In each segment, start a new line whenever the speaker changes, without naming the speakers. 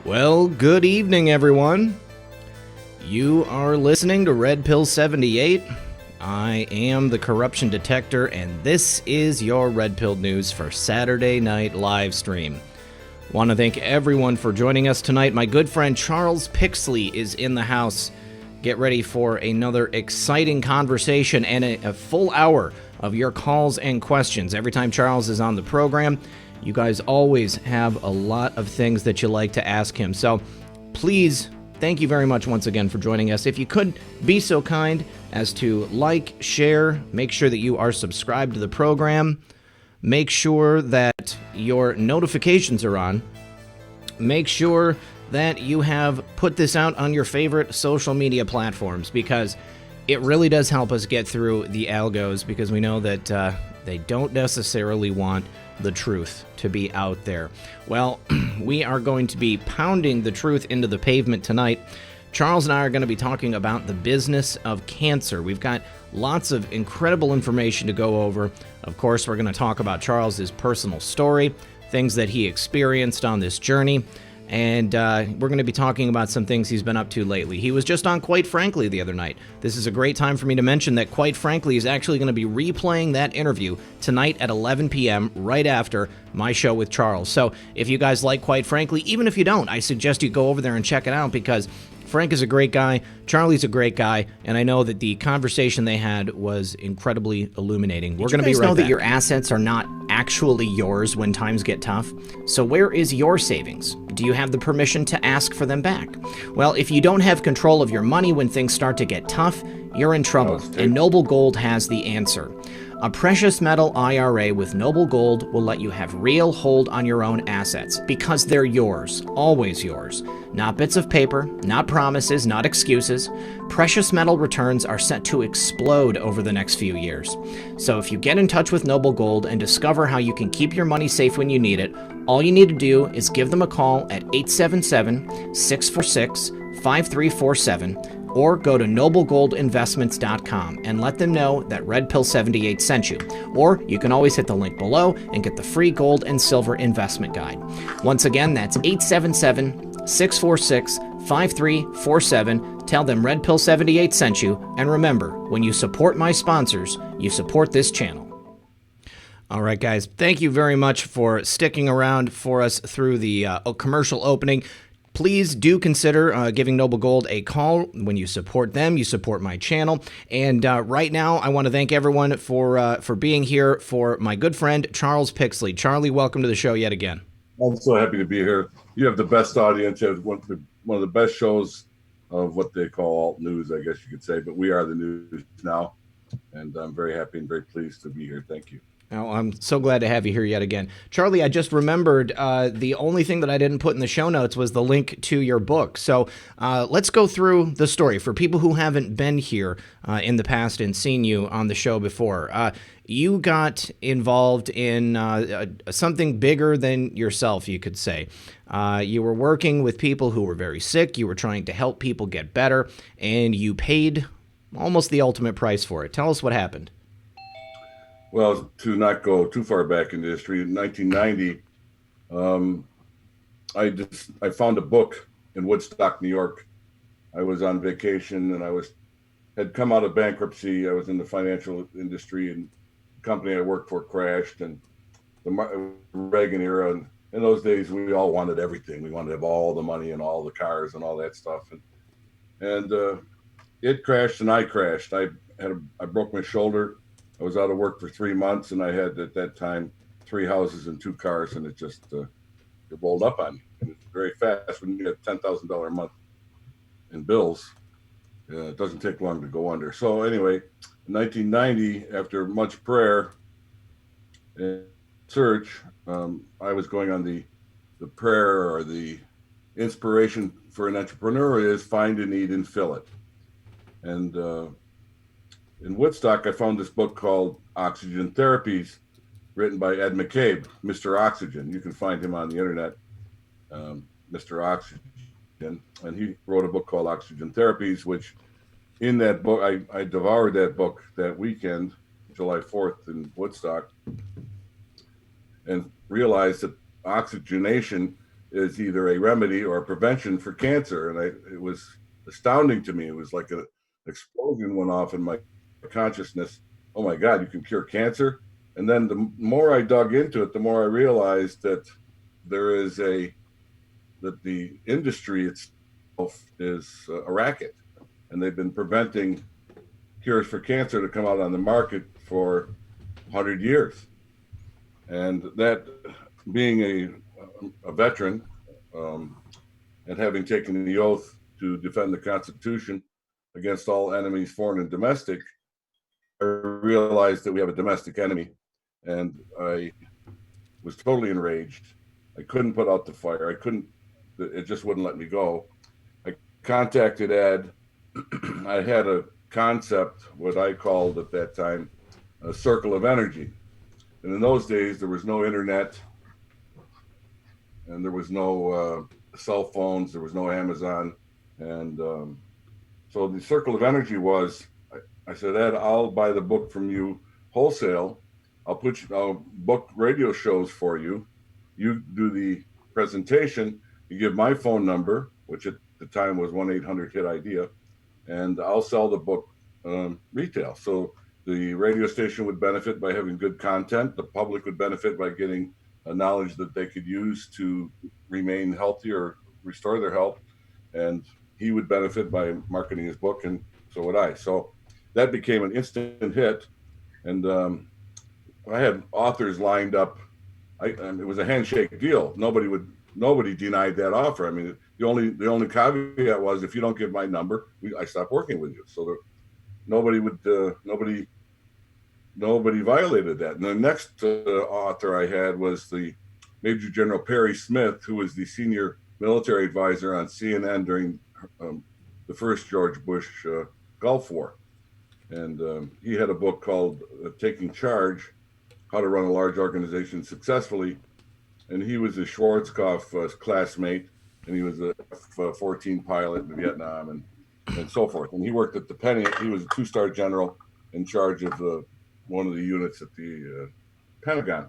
Well, good evening, everyone. You are listening to Red Pill 78. I am the corruption detector, and this is your Red Pill news for Saturday night live stream. Want to thank everyone for joining us tonight. My good friend Charles Pixley is in the house. Get ready for another exciting conversation and a full hour of your calls and questions. Every time Charles is on the program, you guys always have a lot of things that you like to ask him. So please, thank you very much once again for joining us. If you could be so kind as to like, share, make sure that you are subscribed to the program, make sure that your notifications are on, make sure that you have put this out on your favorite social media platforms, because it really does help us get through the algos, because we know that they don't necessarily want the truth to be out there. Well, we are going to be pounding the truth into the pavement tonight. Charles and I are going to be talking about the business of cancer. We've got lots of incredible information to go over. Of course, we're going to talk about Charles's personal story, things that he experienced on this journey, and we're going to be talking about some things he's been up to lately. He was just on Quite Frankly the other night. This is a great time for me to mention that Quite Frankly is actually going to be replaying that interview tonight at 11 p.m. right after my show with Charles. So if you guys like Quite Frankly, even if you don't, I suggest you go over there and check it out, because Frank is a great guy, Charlie's a great guy, and I know that the conversation they had was incredibly illuminating. We're going to be right back. Did you guys know that your assets are not actually yours when times get tough? So where is your savings? Do you have the permission to ask for them back? Well, if you don't have control of your money when things start to get tough, you're in trouble, and Noble Gold has the answer. A precious metal IRA with Noble Gold will let you have real hold on your own assets, because they're yours, always yours. Not bits of paper, not promises, not excuses. Precious metal returns are set to explode over the next few years. So if you get in touch with Noble Gold and discover how you can keep your money safe when you need it, all you need to do is give them a call at 877-646-5347, or go to noblegoldinvestments.com and let them know that Red Pill 78 sent you. Or you can always hit the link below and get the free gold and silver investment guide. Once again, that's 877-646-5347. Tell them Red Pill 78 sent you. And remember, when you support my sponsors, you support this channel. All right, guys, thank you very much for sticking around for us through the commercial opening. Please do consider giving Noble Gold a call. When you support them, you support my channel. And right now, I want to thank everyone for being here for my good friend, Charles Pixley. Charlie, welcome to the show yet again.
I'm so happy to be here. You have the best audience. You have one of the best shows of what they call alt news, I guess you could say. But we are the news now. And I'm very happy and very pleased to be here. Thank you.
Oh, I'm so glad to have you here yet again. Charlie, I just remembered the only thing that I didn't put in the show notes was the link to your book. So let's go through the story for people who haven't been here in the past and seen you on the show before. You got involved in something bigger than yourself, you could say. You were working with people who were very sick. You were trying to help people get better, and you paid almost the ultimate price for it. Tell us what happened.
Well, to not go too far back in the history, in 1990, I found a book in Woodstock, New York. I was on vacation and had come out of bankruptcy. I was in the financial industry, and the company I worked for crashed, and the Reagan era. And in those days, we all wanted everything. We wanted to have all the money and all the cars and all that stuff. And it crashed, and I crashed. I broke my shoulder. I was out of work for 3 months, and I had at that time 3 houses and 2 cars, and it just it rolled up on me. And it's very fast when you get $10,000 a month in bills. It doesn't take long to go under. So anyway, in 1990, after much prayer and search, I was going on the prayer, or the inspiration for an entrepreneur is find a need and fill it. And in Woodstock, I found this book called Oxygen Therapies, written by Ed McCabe, Mr. Oxygen. You can find him on the internet, Mr. Oxygen. And he wrote a book called Oxygen Therapies, which in that book, I devoured that book that weekend, July 4th in Woodstock, and realized that oxygenation is either a remedy or a prevention for cancer. And it was astounding to me. It was like an explosion went off in my consciousness. Oh my God, you can cure cancer. And then the more I dug into it, the more I realized that there is that the industry itself is a racket, and they've been preventing cures for cancer to come out on the market for 100 years. And that, being a veteran, and having taken the oath to defend the Constitution against all enemies, foreign and domestic, I realized that we have a domestic enemy, and I was totally enraged. I couldn't put out the fire. It just wouldn't let me go. I contacted Ed. I had a concept, what I called at that time, a circle of energy. And in those days, there was no internet, and there was no cell phones, there was no Amazon. And so the circle of energy was, I said, Ed, I'll buy the book from you wholesale. I'll book radio shows for you. You do the presentation. You give my phone number, which at the time was 1-800-HIT-IDEA, and I'll sell the book retail. So the radio station would benefit by having good content. The public would benefit by getting knowledge that they could use to remain healthy or restore their health. And he would benefit by marketing his book, and so would I. So that became an instant hit. And I had authors lined up. It was a handshake deal. Nobody denied that offer. I mean, the only caveat was, if you don't give my number, I stop working with you. So nobody violated that. And the next author I had was the Major General Perry Smith, who was the senior military advisor on CNN during the first George Bush Gulf War. And he had a book called Taking Charge, How to Run a Large Organization Successfully. And he was a Schwarzkopf classmate, and he was a F-14 pilot in Vietnam and so forth. And he worked at the Penny. He was a 2-star general in charge of one of the units at the Pentagon.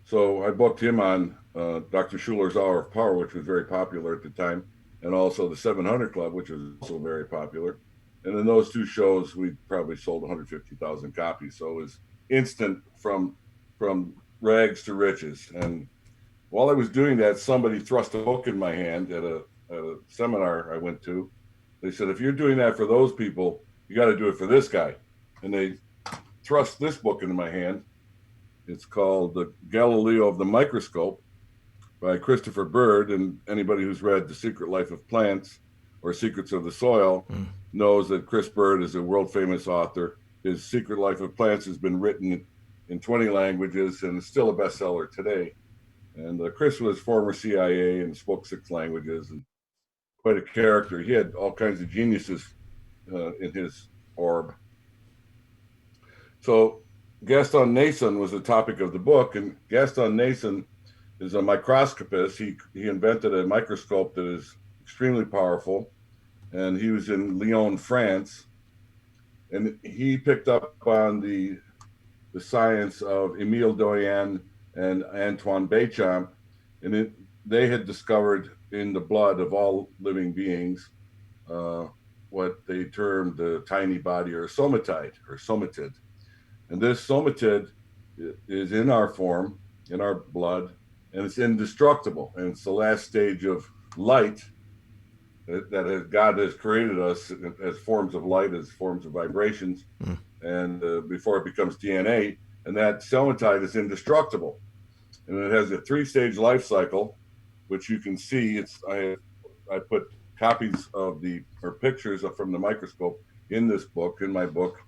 So I booked him on Dr. Schuler's Hour of Power, which was very popular at the time, and also the 700 Club, which was also very popular. And in those two shows, we probably sold 150,000 copies. So it was instant from rags to riches. And while I was doing that, somebody thrust a book in my hand at a seminar I went to. They said, if you're doing that for those people, you got to do it for this guy. And they thrust this book into my hand. It's called The Galileo of the Microscope by Christopher Bird. And anybody who's read The Secret Life of Plants or Secrets of the Soil knows that Chris Bird is a world famous author. His Secret Life of Plants has been written in 20 languages and is still a bestseller today. And Chris was former CIA and spoke 6 languages and quite a character. He had all kinds of geniuses in his orb. So Gaston Nason was the topic of the book, and Gaston Nason is a microscopist. He invented a microscope that is extremely powerful, and he was in Lyon, France, and he picked up on the science of Émile Doyen and Antoine Béchamp, and they had discovered in the blood of all living beings what they termed the tiny body, or somatide, or somatid. And this somatid is in our form, in our blood, and it's indestructible. And it's the last stage of light that God has created us as forms of light, as forms of vibrations, and before it becomes DNA. And that somatide is indestructible. And it has a 3-stage life cycle, which you can see. I put copies of pictures from the microscope in this book, in my book,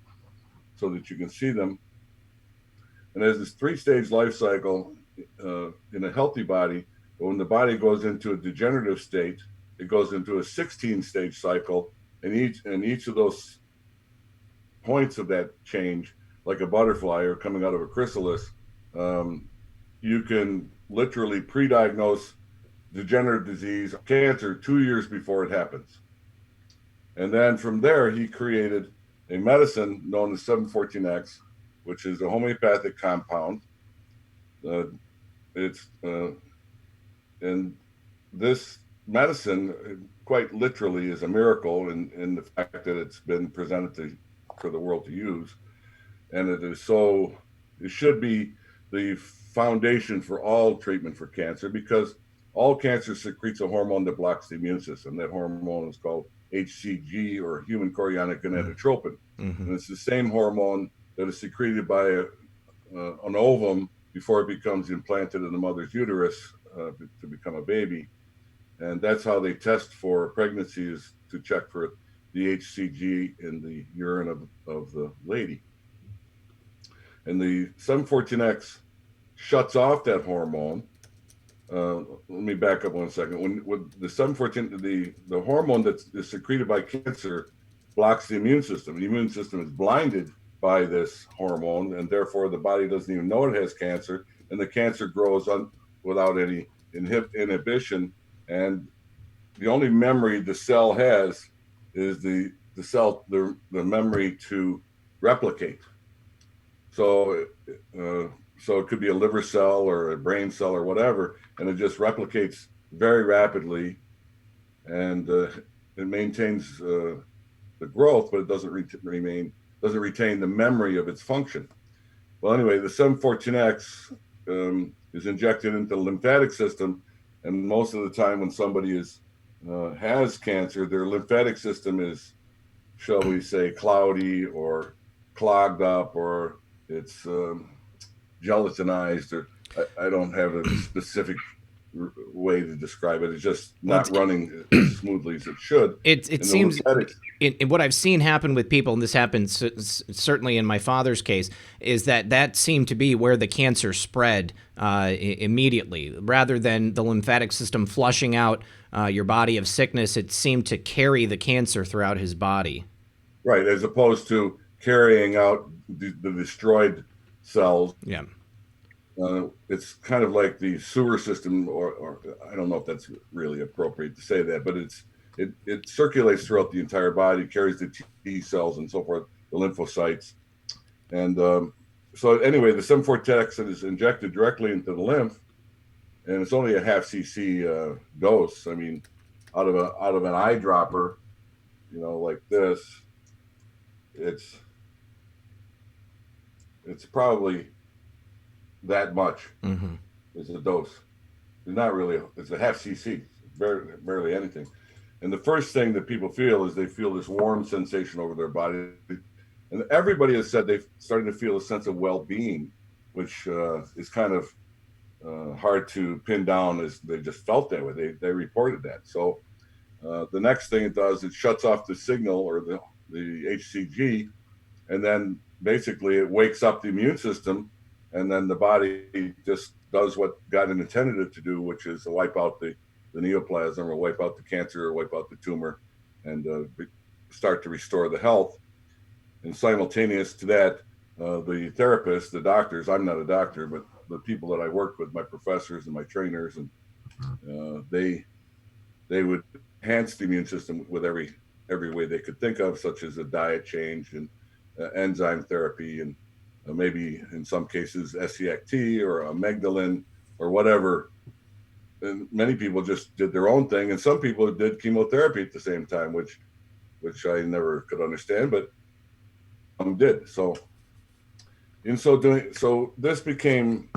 so that you can see them. And there's this 3-stage life cycle in a healthy body. But when the body goes into a degenerative state, it goes into a 16-stage cycle. And each of those points of that change, like a butterfly or coming out of a chrysalis, you can literally pre-diagnose degenerative disease, cancer, 2 years before it happens. And then from there, he created a medicine known as 714X, which is a homeopathic compound. It's and this medicine quite literally is a miracle in the fact that it's been presented for the world to use. And it should be the foundation for all treatment for cancer, because all cancer secretes a hormone that blocks the immune system. That hormone is called HCG, or human chorionic gonadotropin.
Mm-hmm.
And it's the same hormone that is secreted by an ovum before it becomes implanted in the mother's uterus to become a baby. And that's how they test for pregnancies, to check for the HCG in the urine of the lady. And the 714X shuts off that hormone. Let me back up 1 second. When the 714, the hormone that is secreted by cancer blocks the immune system. The immune system is blinded by this hormone, and therefore the body doesn't even know it has cancer, and the cancer grows without any inhibition. And the only memory the cell has is the memory to replicate. So it could be a liver cell or a brain cell or whatever, and it just replicates very rapidly, and it maintains the growth, but it doesn't retain the memory of its function. Well, anyway, the 714X is injected into the lymphatic system, and most of the time when somebody has cancer, their lymphatic system is, shall we say, cloudy or clogged up, or it's gelatinized, or I don't have a specific way to describe it. It's just not running as smoothly as it should.
It seems in what I've seen happen with people, and this happens certainly in my father's case, is that seemed to be where the cancer spread immediately. Rather than the lymphatic system flushing out your body of sickness, it seemed to carry the cancer throughout his body.
Right, as opposed to carrying out the destroyed cells.
Yeah.
It's kind of like the sewer system, or I don't know if that's really appropriate to say that, but it circulates throughout the entire body, carries the T cells and so forth, the lymphocytes. And so anyway, the 714X is injected directly into the lymph, and it's only a half cc dose. I mean, out of an eyedropper, like this, it's probably that much is a dose. It's not really, it's a half cc, barely anything. And the first thing that people feel is they feel this warm sensation over their body. And everybody has said they've started to feel a sense of well-being, which is kind of hard to pin down, as they just felt that way. They reported that. So the next thing it does, it shuts off the signal, or the HCG, and then basically it wakes up the immune system, and then the body just does what God intended it to do, which is to wipe out the neoplasm, or wipe out the cancer, or wipe out the tumor, and start to restore the health. And simultaneous to that, the therapists, the doctors, I'm not a doctor, but the people that I work with, my professors and my trainers, and they would enhance the immune system with every way they could think of, such as a diet change and enzyme therapy, and maybe in some cases SCAT or a METHYLENE or whatever. And many people just did their own thing, and some people did chemotherapy at the same time, which I never could understand, but some did. So in so doing, so this became,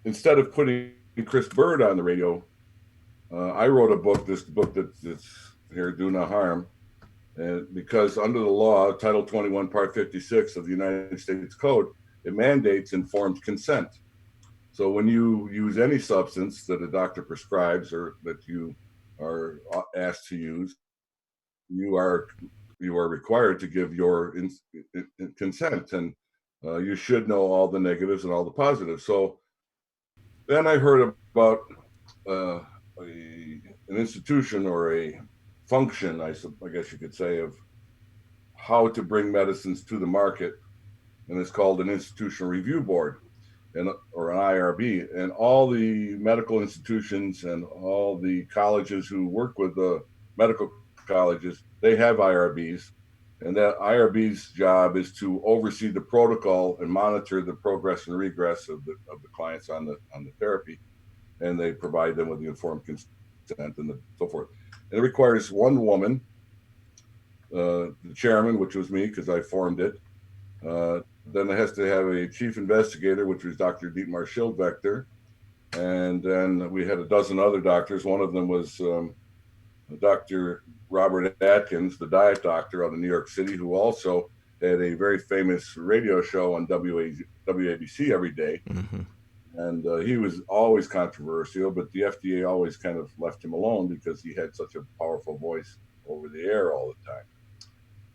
instead of putting Chris Bird on the radio, I wrote a book, this book that's here, Do No Harm. And because under the law, Title 21, Part 56 of the United States Code, it mandates informed consent. So when you use any substance that a doctor prescribes, or that you are asked to use, you are required to give your consent, and you should know all the negatives and all the positives. So then I heard about an institution, or a function, I guess you could say, of how to bring medicines to the market, and it's called an institutional review board, or an IRB. And all the medical institutions and all the colleges who work with the medical colleges, they have IRBs, and that IRB's job is to oversee the protocol and monitor the progress and regress of the clients on the therapy. and they provide them with the informed consent and so forth. And it requires one woman, the chairman, which was me because I formed it. Then it has to have a chief investigator, which was Dr. Dietmar Schildvector. And then we had a dozen other doctors. One of them was Dr. Robert Atkins, the diet doctor out of New York City, who also had a very famous radio show on WABC every day. Mm-hmm. And he was always controversial, but the FDA always kind of left him alone because he had such a powerful voice over the air all the time.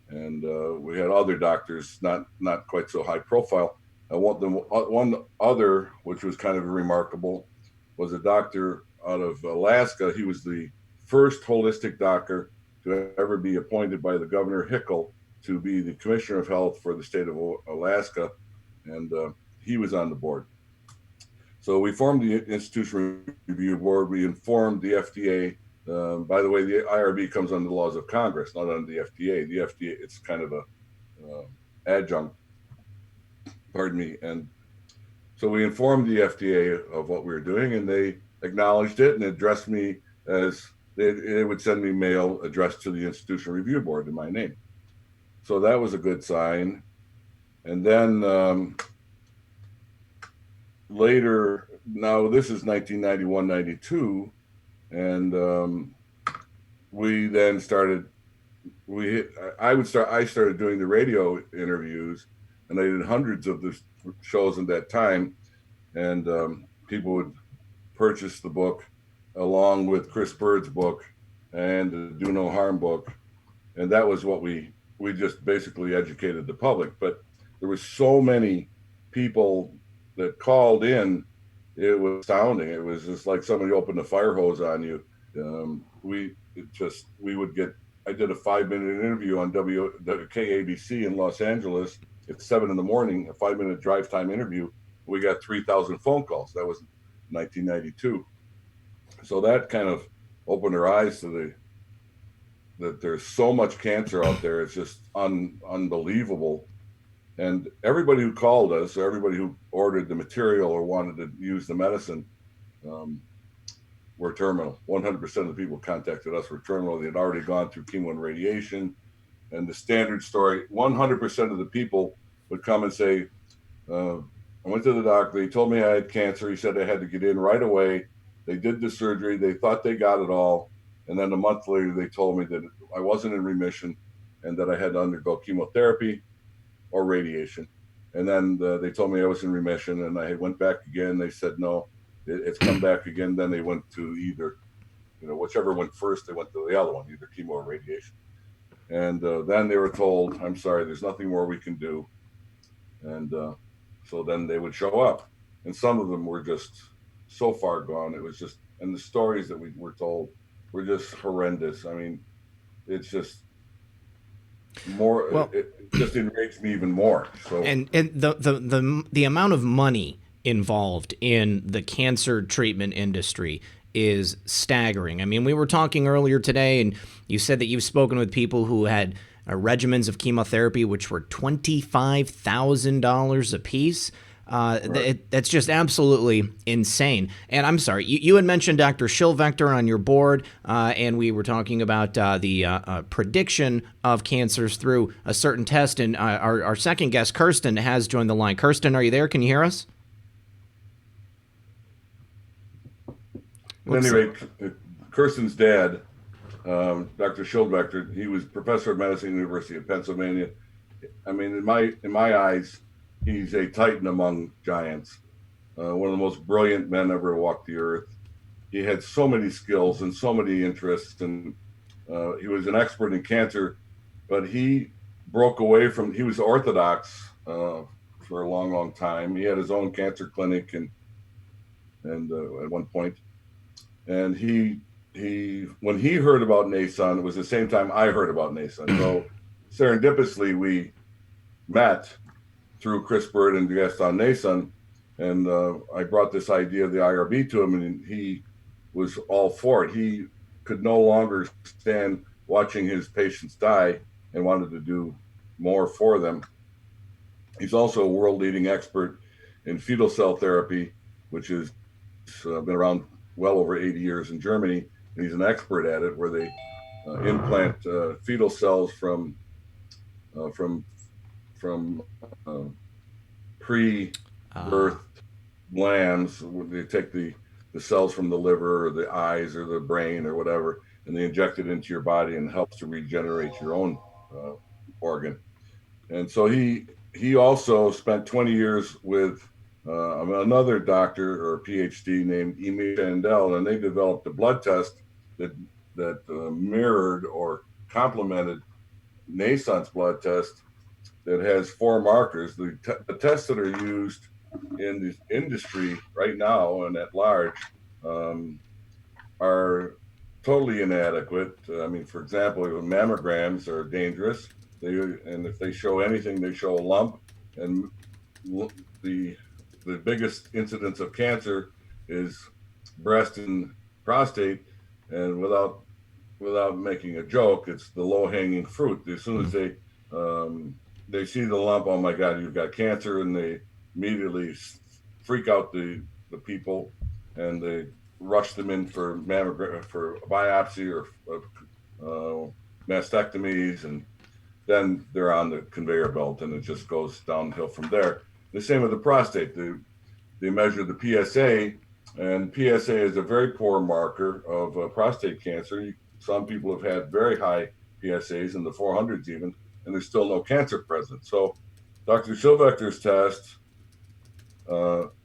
And we had other doctors, not quite so high profile. One other, which was kind of remarkable, was a doctor out of Alaska. He was the first holistic doctor to ever be appointed by the Governor Hickel to be the Commissioner of Health for the state of Alaska, and he was on the board. So we formed the Institutional Review Board. We informed the FDA. By the way, the IRB comes under the laws of Congress, not under the FDA. The FDA, it's kind of a adjunct. Pardon me. And so we informed the FDA of what we were doing, and they acknowledged it and addressed me as they would send me mail addressed to the Institutional Review Board in my name. So that was a good sign. And then later, now this is 1991, 92, and we then started. I started doing the radio interviews, and I did hundreds of the shows in that time, and people would purchase the book along with Chris Bird's book and the Do No Harm book, and that was what we just basically educated the public. But there were so many people that called in, it was astounding. It was just like somebody opened a fire hose on you. I did a 5-minute interview on KABC in Los Angeles at 7 a.m, a 5-minute drive time interview. We got 3,000 phone calls. That was 1992. So that kind of opened our eyes to that there's so much cancer out there. It's just unbelievable. And everybody who called us, or everybody who ordered the material or wanted to use the medicine, were terminal. 100% of the people contacted us were terminal. They had already gone through chemo and radiation. And the standard story, 100% of the people would come and say, I went to the doctor. They told me I had cancer. He said I had to get in right away. They did the surgery. They thought they got it all. And then a month later, they told me that I wasn't in remission and that I had to undergo chemotherapy or radiation. And then they told me I was in remission, and I went back again. They said, no, it's come back again. Then they went to either, whichever went first, they went to the other one, either chemo or radiation. And then they were told, I'm sorry, there's nothing more we can do. And so then they would show up. And some of them were just so far gone. It was just, and the stories that we were told were just horrendous. I mean, it's just more, well, it just enraged me even more. So
and the amount of money involved in the cancer treatment industry is staggering. I mean, we were talking earlier today, and you said that you've spoken with people who had regimens of chemotherapy which were $25,000 a piece. Right. That's just absolutely insane. And I'm sorry, you had mentioned Dr. Schildvector on your board, and we were talking about the prediction of cancers through a certain test. And our second guest, Kersten, has joined the line. Kersten, are you there? Can you hear us?
At any rate, Kirsten's dad, Dr. Schildvector, he was professor of medicine at the University of Pennsylvania. I mean, in my eyes, he's a titan among giants, one of the most brilliant men ever to walk the earth. He had so many skills and so many interests, and he was an expert in cancer, but he broke away from, he was Orthodox for a long, long time. He had his own cancer clinic and at one point. And he when he heard about Nason, it was the same time I heard about Nason. So serendipitously, we met through Chris Bird and Gaston Nason, and I brought this idea of the IRB to him, and he was all for it. He could no longer stand watching his patients die and wanted to do more for them. He's also a world-leading expert in fetal cell therapy, which has been around well over 80 years in Germany, and he's an expert at it, where they implant fetal cells from uh, from from pre-birth lambs. They take the cells from the liver or the eyes or the brain or whatever, and they inject it into your body and helps to regenerate your own uh, organ. And so he also spent 20 years with another doctor or PhD named Emil Chandel, and they developed a blood test that mirrored or complemented Naissance blood test that has four markers. The tests that are used in the industry right now and at large are totally inadequate. I mean, for example, mammograms are dangerous. And if they show anything, they show a lump. And the biggest incidence of cancer is breast and prostate. And without making a joke, it's the low hanging fruit. As soon as they see the lump, oh my God, you've got cancer, and they immediately freak out the people, and they rush them in for mammogram, for biopsy, or mastectomies, and then they're on the conveyor belt, and it just goes downhill from there. The same with the prostate. They measure the PSA, and PSA is a very poor marker of prostate cancer. Some people have had very high PSAs in the 400s even, and there's still no cancer present. So Dr. Schillvechter's test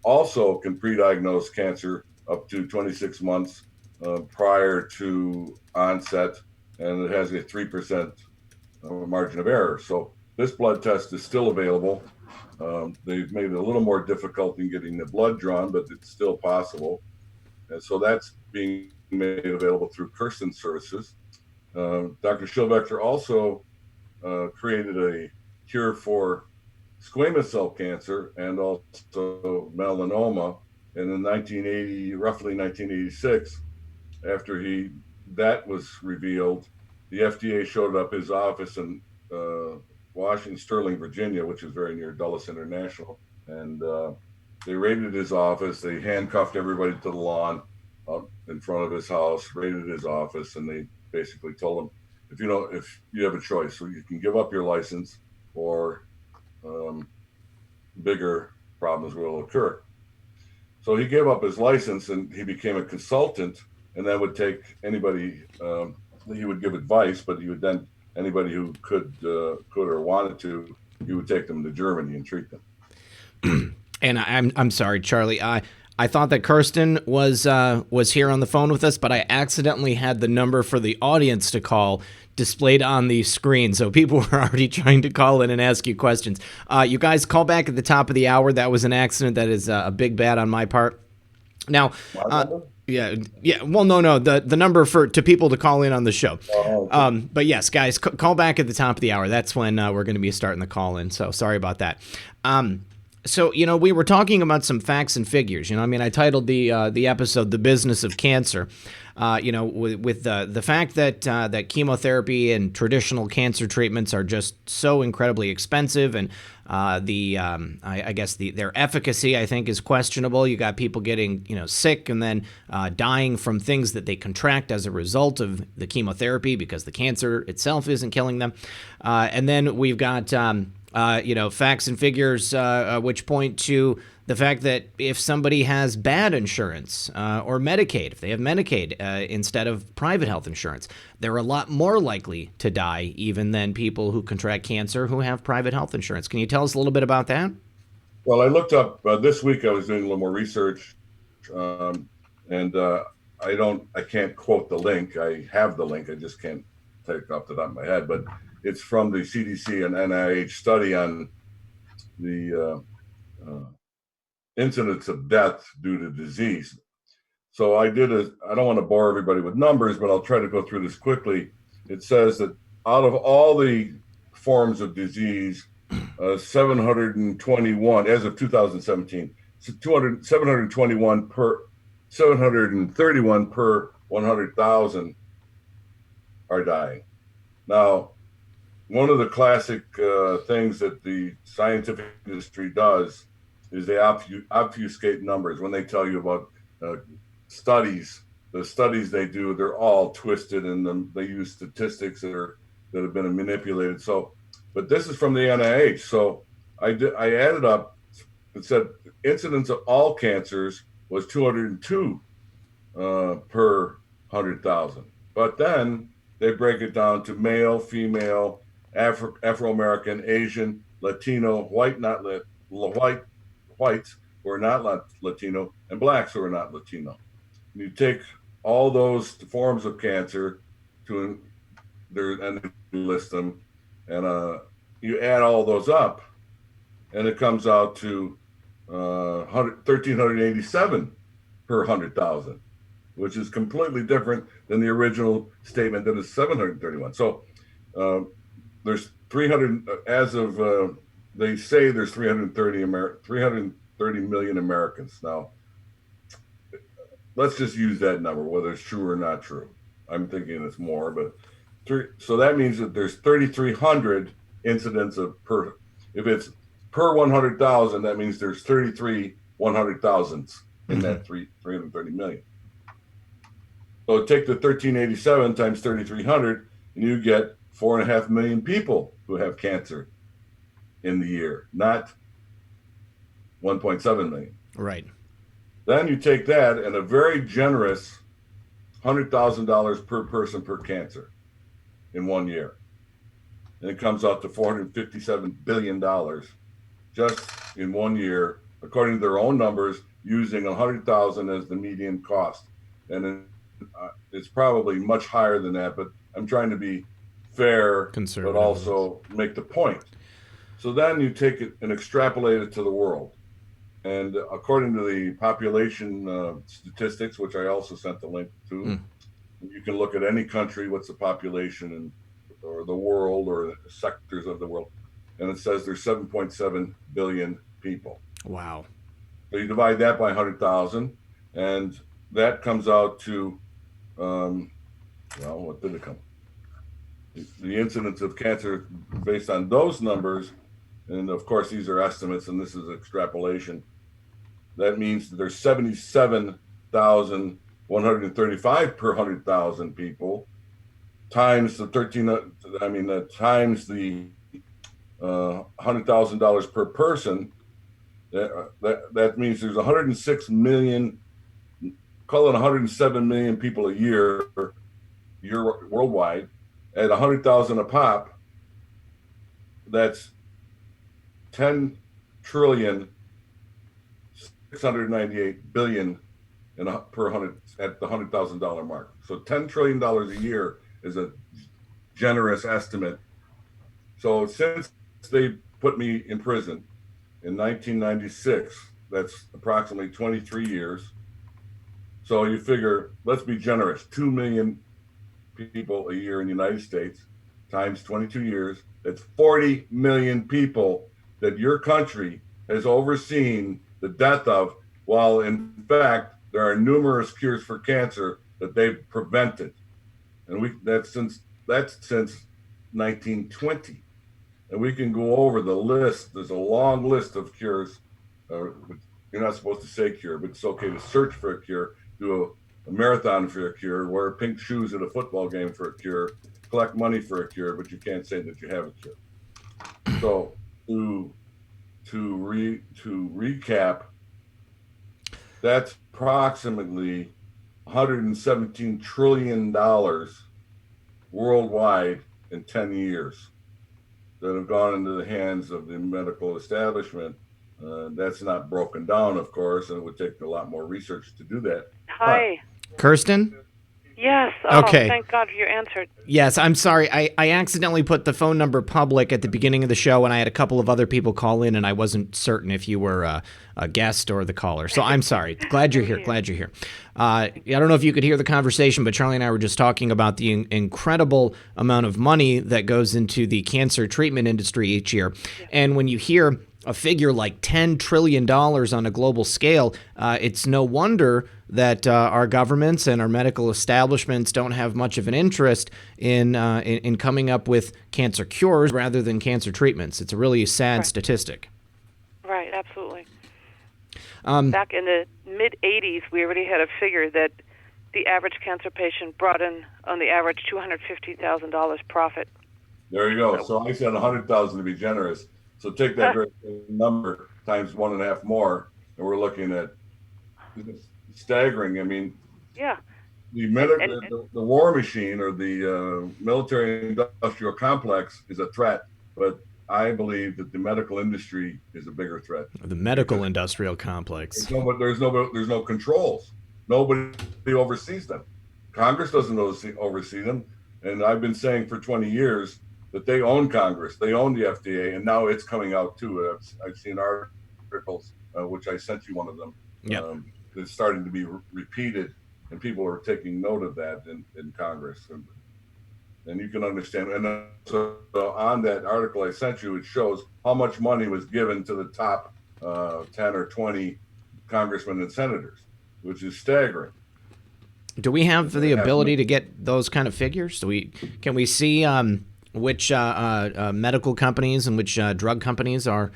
also can pre-diagnose cancer up to 26 months prior to onset, and it has a 3% margin of error. So this blood test is still available. They've made it a little more difficult in getting the blood drawn, but it's still possible. And so that's being made available through Kersten services. Dr. Schillvechter also created a cure for squamous cell cancer and also melanoma. And in roughly 1986, after that was revealed, the FDA showed up his office in Washington, Sterling, Virginia, which is very near Dulles International. And they raided his office. They handcuffed everybody to the lawn up in front of his house, raided his office, and they basically told him, if you have a choice, so you can give up your license, or bigger problems will occur. So he gave up his license, and he became a consultant, and that would take anybody. He would give advice, but he would then, anybody who could or wanted to, he would take them to Germany and treat them.
And I'm sorry, Charlie. I thought that Kersten was here on the phone with us, but I accidentally had the number for the audience to call displayed on the screen, so people were already trying to call in and ask you questions. You guys call back at the top of the hour. That was an accident. That is a big bad on my part. Now, yeah. Well, no, the number to people to call in on the show. Oh, okay. But yes, guys, call back at the top of the hour. That's when we're going to be starting the call in. So sorry about that. So, we were talking about some facts and figures. I titled the episode "The Business of Cancer." With the fact that chemotherapy and traditional cancer treatments are just so incredibly expensive, and I guess their efficacy, I think, is questionable. You got people getting sick and then dying from things that they contract as a result of the chemotherapy because the cancer itself isn't killing them. And then we've got facts and figures which point to the fact that if somebody has bad insurance or Medicaid, if they have Medicaid instead of private health insurance, they're a lot more likely to die even than people who contract cancer who have private health insurance. Can you tell us a little bit about that?
Well, I looked up this week. I was doing a little more research, and I can't quote the link. I have the link. I just can't take it off the top of my head. But it's from the CDC and NIH study on the incidence of death due to disease. So I don't want to bore everybody with numbers, but I'll try to go through this quickly. It says that out of all the forms of disease, 721, as of 2017, 731 per 731 per 100,000 are dying. Now, one of the classic things that the scientific industry does is they obfuscate numbers when they tell you about studies, the studies they do, they're all twisted, and they use statistics that have been manipulated. So, but this is from the NIH. So I added up. It said incidence of all cancers was 202 per 100,000. But then they break it down to male, female, Afro-American, Asian, Latino, whites who are not Latino, and blacks who are not Latino. You take all those forms of cancer and you list them, and you add all those up, and it comes out to 1,387 per 100,000, which is completely different than the original statement that is 731. So there's 300 as of they say there's 330 million Americans. Now, let's just use that number, whether it's true or not true. I'm thinking it's more, but so that means that there's 3,300 incidents per. If it's per 100,000, that means there's 33 100,000s in that 330 million. So take the 1387 times 3,300, and you get 4.5 million people who have cancer in the year, not 1.7 million.
Right.
Then you take that and a very generous $100,000 per person per cancer in 1 year. And it comes out to $457 billion just in 1 year, according to their own numbers, using 100,000 as the median cost. And it's probably much higher than that, but I'm trying to be fair, but also make the point. So then you take it and extrapolate it to the world. And according to the population statistics, which I also sent the link to, you can look at any country, what's the population, or the world, or sectors of the world, and it says there's 7.7 billion people.
Wow.
So you divide that by 100,000, and that comes out to, what did it come? The incidence of cancer based on those numbers, and of course these are estimates, and this is extrapolation. That means that there's 77,135 per 100,000 people, times the times the $100,000 per person. That means there's 106 million, call it 107 million people a year worldwide, at 100,000 a pop. That's 10 trillion 698 billion per 100 at the $100,000 mark. So $10 trillion a year is a generous estimate. So since they put me in prison in 1996, that's approximately 23 years. So you figure, let's be generous, 2 million people a year in the United States times 22 years. That's 40 million people that your country has overseen the death of, while in fact there are numerous cures for cancer that they've prevented, and that's since 1920, and we can go over the list. There's a long list of cures. You're not supposed to say cure, but it's okay to search for a cure, do a marathon for a cure, wear pink shoes at a football game for a cure, collect money for a cure, but you can't say that you have a cure. So to recap, that's approximately $117 trillion worldwide in 10 years that have gone into the hands of the medical establishment. That's not broken down, of course, and it would take a lot more research to do that.
Hi.
Kirsten?
Yes.
Okay.
Thank God you answered.
Yes, I'm sorry. I accidentally put the phone number public at the beginning of the show, and I had a couple of other people call in, and I wasn't certain if you were a guest or the caller. So I'm sorry. Glad you're here. I don't know if you could hear the conversation, but Charlie and I were just talking about the incredible amount of money that goes into the cancer treatment industry each year. Yeah. And when you hear a figure like $10 trillion on a global scale, it's no wonder that our governments and our medical establishments don't have much of an interest in coming up with cancer cures rather than cancer treatments. It's a really sad statistic.
Right, absolutely. Back in the mid 80s, we already had a figure that the average cancer patient brought in, on the average, $250,000 profit.
There you go. So I said 100,000 to be generous. So take that very number times 1.5 more, and we're looking at staggering. I mean,
yeah,
the war machine or the military-industrial complex is a threat, but I believe that the medical industry is a bigger threat.
The medical industrial complex.
There's no controls. Nobody oversees them. Congress doesn't oversee them, and I've been saying for 20 years that they own Congress, they own the FDA, and now it's coming out too. I've seen articles, which I sent you one of them.
Yeah.
It's starting to be repeated, and people are taking note of that in Congress, and you can understand. And so on that article I sent you, it shows how much money was given to the top 10 or 20 congressmen and senators, which is staggering.
Do we have the ability to get those kind of figures? Can we see which medical companies and which drug companies are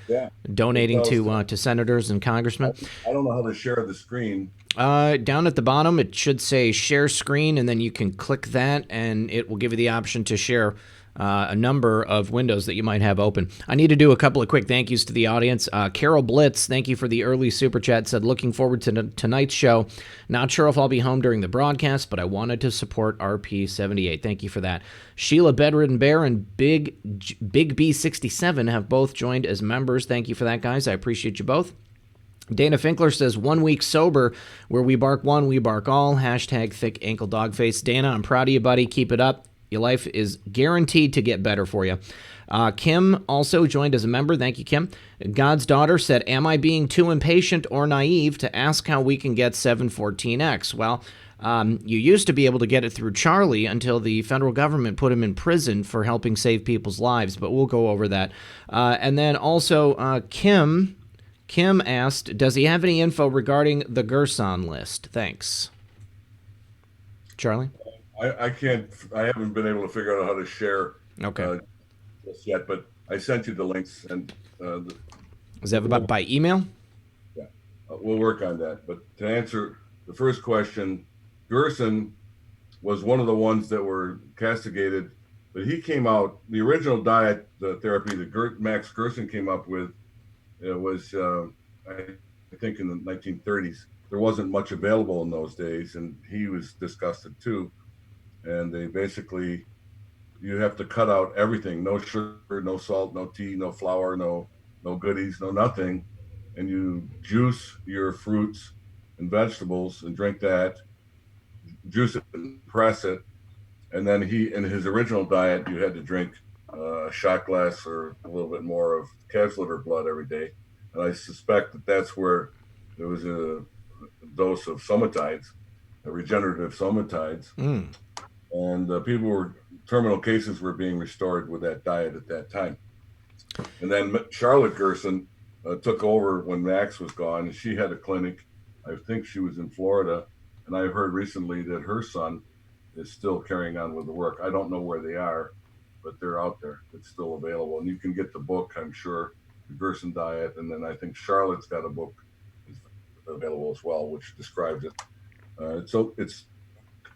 donating to senators and congressmen?
I don't know how to share the screen.
Down at the bottom, it should say share screen, and then you can click that, and it will give you the option to share a number of windows that you might have open. I need to do a couple of quick thank yous to the audience. Carol Blitz, thank you for the early super chat, said, looking forward to tonight's show. Not sure if I'll be home during the broadcast, but I wanted to support RP78. Thank you for that. Sheila Bedridden Bear and Big B67 have both joined as members. Thank you for that, guys. I appreciate you both. Dana Finkler says, 1 week sober, where we bark one, we bark all. Hashtag thick ankle dog face. Dana, I'm proud of you, buddy. Keep it up. Your life is guaranteed to get better for you. Kim also joined as a member. Thank you, Kim. God's daughter said, am I being too impatient or naive to ask how we can get 714X? Well, you used to be able to get it through Charlie until the federal government put him in prison for helping save people's lives, but we'll go over that. And then also Kim asked, does he have any info regarding the Gerson list? Thanks. Charlie?
I haven't been able to figure out how to share this yet, but I sent you the links. And
is that by email?
Yeah, we'll work on that. But to answer the first question, Gerson was one of the ones that were castigated, but he came out, the original diet, the therapy that Max Gerson came up with, was, I think in the 1930s. There wasn't much available in those days, and he was disgusted too. And they basically, you have to cut out everything: no sugar, no salt, no tea, no flour, no goodies, no nothing. And you juice your fruits and vegetables and drink that, juice it and press it. And then in his original diet, you had to drink a shot glass or a little bit more of calf's liver blood every day. And I suspect that that's where there was a dose of somatides, regenerative somatides. And terminal cases were being restored with that diet at that time. And then Charlotte Gerson took over when Max was gone, and she had a clinic. I think she was in Florida, and I heard recently that her son is still carrying on with the work. I don't know where they are, but they're out there. It's still available, and you can get the book, I'm sure, the Gerson diet, and then I think Charlotte's got a book available as well, which describes it. So it's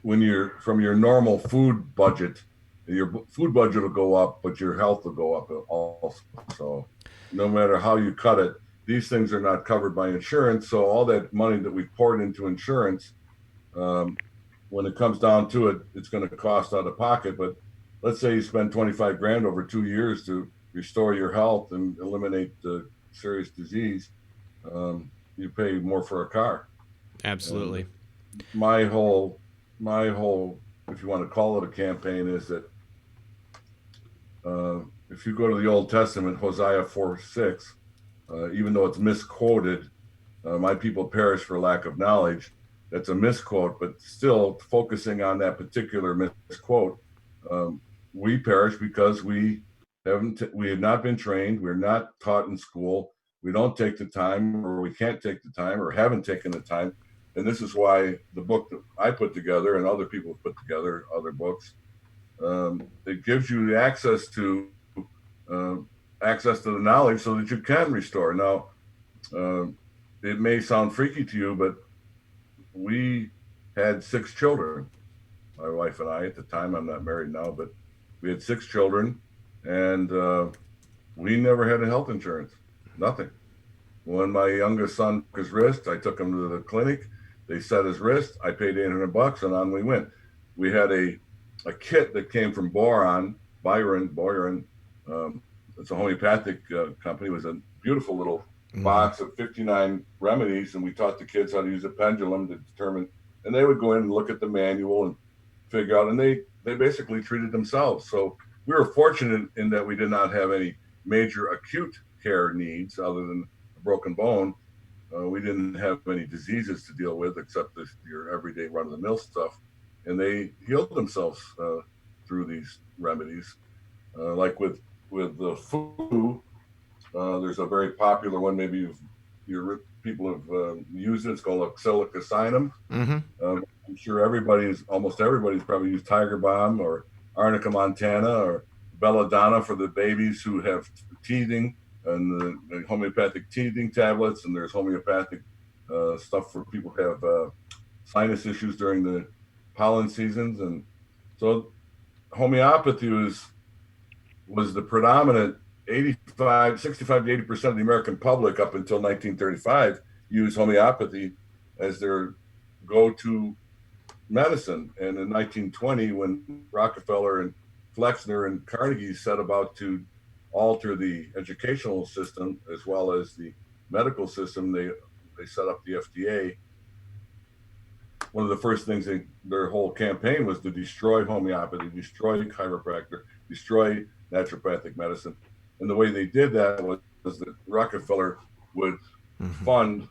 when you're from your normal food budget, your food budget will go up, but your health will go up also. So no matter how you cut it, these things are not covered by insurance. So all that money that we poured into insurance, when it comes down to it, it's going to cost out of pocket. But let's say you spend 25 grand over 2 years to restore your health and eliminate the serious disease. You pay more for a car.
Absolutely.
And my whole, if you want to call it a campaign, is that if you go to the Old Testament, Hosea 4:6, even though it's misquoted, my people perish for lack of knowledge. That's a misquote, but still focusing on that particular misquote, we perish because we have not been trained. We're not taught in school. We don't take the time, or we can't take the time, or haven't taken the time. And this is why the book that I put together and other people put together, other books, it gives you the access to the knowledge so that you can restore. Now, it may sound freaky to you, but we had 6 children. My wife and I, at the time, I'm not married now, but we had 6 children, and we never had a health insurance, nothing. When my youngest son broke his wrist, I took him to the clinic. They set his wrist. I paid $800, and on we went. We had a kit that came from Byron. It's a homeopathic company. It was a beautiful little box of 59 remedies, and we taught the kids how to use a pendulum to determine. And they would go in and look at the manual and figure out, and they basically treated themselves. So we were fortunate in that we did not have any major acute care needs other than a broken bone. We didn't have any diseases to deal with except your everyday run-of-the-mill stuff, and they healed themselves through these remedies. Like with the flu, there's a very popular one. Maybe people have used it. It's called oxalic-acinum. I'm sure almost everybody's probably used Tiger Balm or Arnica montana or belladonna for the babies who have teething, and the homeopathic teething tablets, and there's homeopathic stuff for people who have sinus issues during the pollen seasons. And so homeopathy was the predominant 65 to 80% of the American public up until 1935 used homeopathy as their go-to medicine. And in 1920, when Rockefeller and Flexner and Carnegie set about to alter the educational system as well as the medical system, they set up the FDA. One of the first things their whole campaign was to destroy homeopathy, destroy chiropractor, destroy naturopathic medicine. And the way they did that was that Rockefeller would fund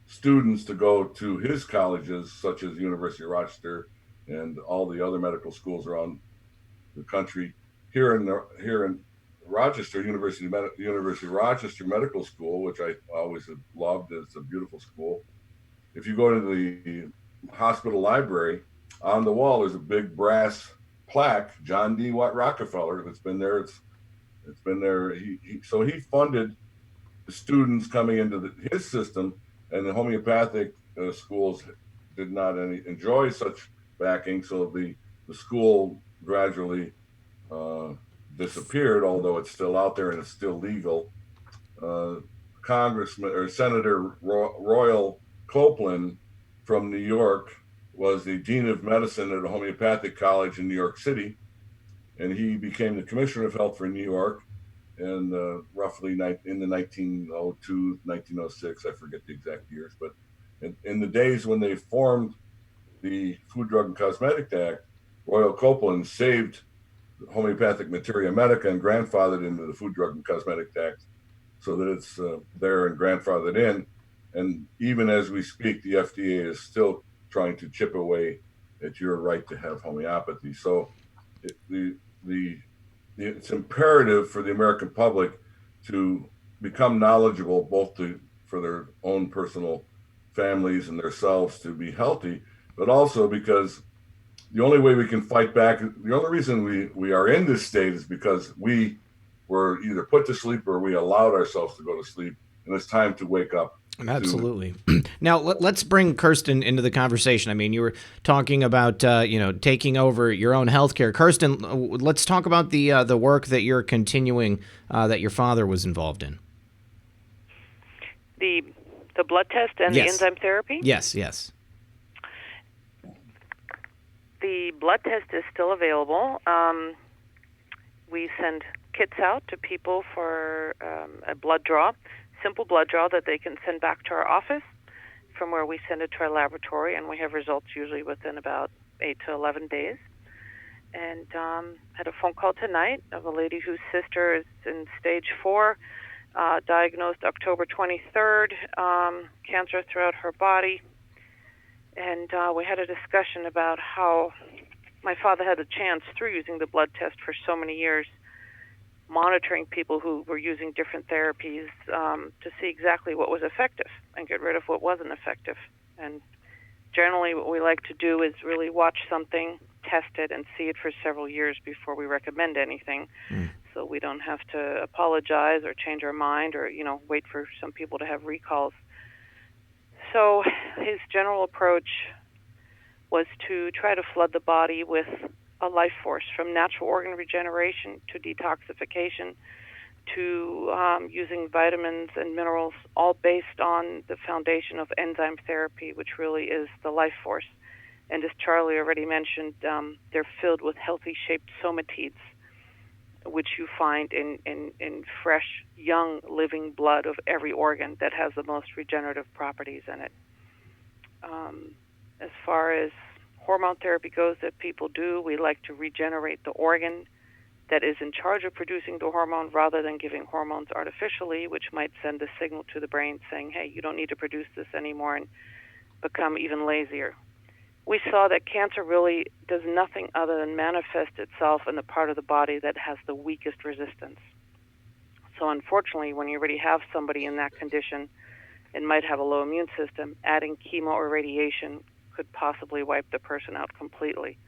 students to go to his colleges, such as University of Rochester and all the other medical schools around the country. Here in Rochester, University of Rochester Medical School, which I always have loved. It's a beautiful school. If you go to the hospital library, on the wall there's a big brass plaque, John D. Watt Rockefeller, that's been there. It's been there. So he funded the students coming into his system, and the homeopathic schools did not enjoy such backing. So the school gradually disappeared, although it's still out there and it's still legal. Congressman or Senator Royal Copeland from New York was the dean of medicine at a homeopathic college in New York City, and he became the commissioner of health for New York. And roughly in the 1902, 1906, I forget the exact years, but in the days when they formed the Food, Drug, and Cosmetic Act, Royal Copeland saved homeopathic materia medica and grandfathered into the Food, Drug, and Cosmetic Act so that it's there and grandfathered in. And even as we speak, the FDA is still trying to chip away at your right to have homeopathy. So it's imperative for the American public to become knowledgeable, both for their own personal families and themselves to be healthy, but also because the only way we can fight back, the only reason we are in this state is because we were either put to sleep or we allowed ourselves to go to sleep, and it's time to wake up.
Absolutely. Now, let's bring Kersten into the conversation. I mean, you were talking about, taking over your own healthcare. Kersten, let's talk about the work that you're continuing, that your father was involved in.
The blood test and
Yes.
the enzyme therapy?
Yes.
The blood test is still available. We send kits out to people for a blood draw. Simple blood draw that they can send back to our office, from where we send it to our laboratory, and we have results usually within about 8 to 11 days. And had a phone call tonight of a lady whose sister is in stage 4, diagnosed October 23rd, cancer throughout her body. And we had a discussion about how my father had a chance, through using the blood test for so many years, monitoring people who were using different therapies, to see exactly what was effective and get rid of what wasn't effective. And generally what we like to do is really watch something, test it, and see it for several years before we recommend anything, so we don't have to apologize or change our mind or, wait for some people to have recalls. So his general approach was to try to flood the body with a life force, from natural organ regeneration to detoxification to using vitamins and minerals, all based on the foundation of enzyme therapy, which really is the life force. And as Charlie already mentioned, they're filled with healthy shaped somatids, which you find in fresh, young, living blood of every organ that has the most regenerative properties in it. As far as hormone therapy goes that people do, we like to regenerate the organ that is in charge of producing the hormone rather than giving hormones artificially, which might send a signal to the brain saying, hey, you don't need to produce this anymore, and become even lazier. We saw that cancer really does nothing other than manifest itself in the part of the body that has the weakest resistance. So unfortunately, when you already have somebody in that condition and might have a low immune system, adding chemo or radiation could possibly wipe the person out completely.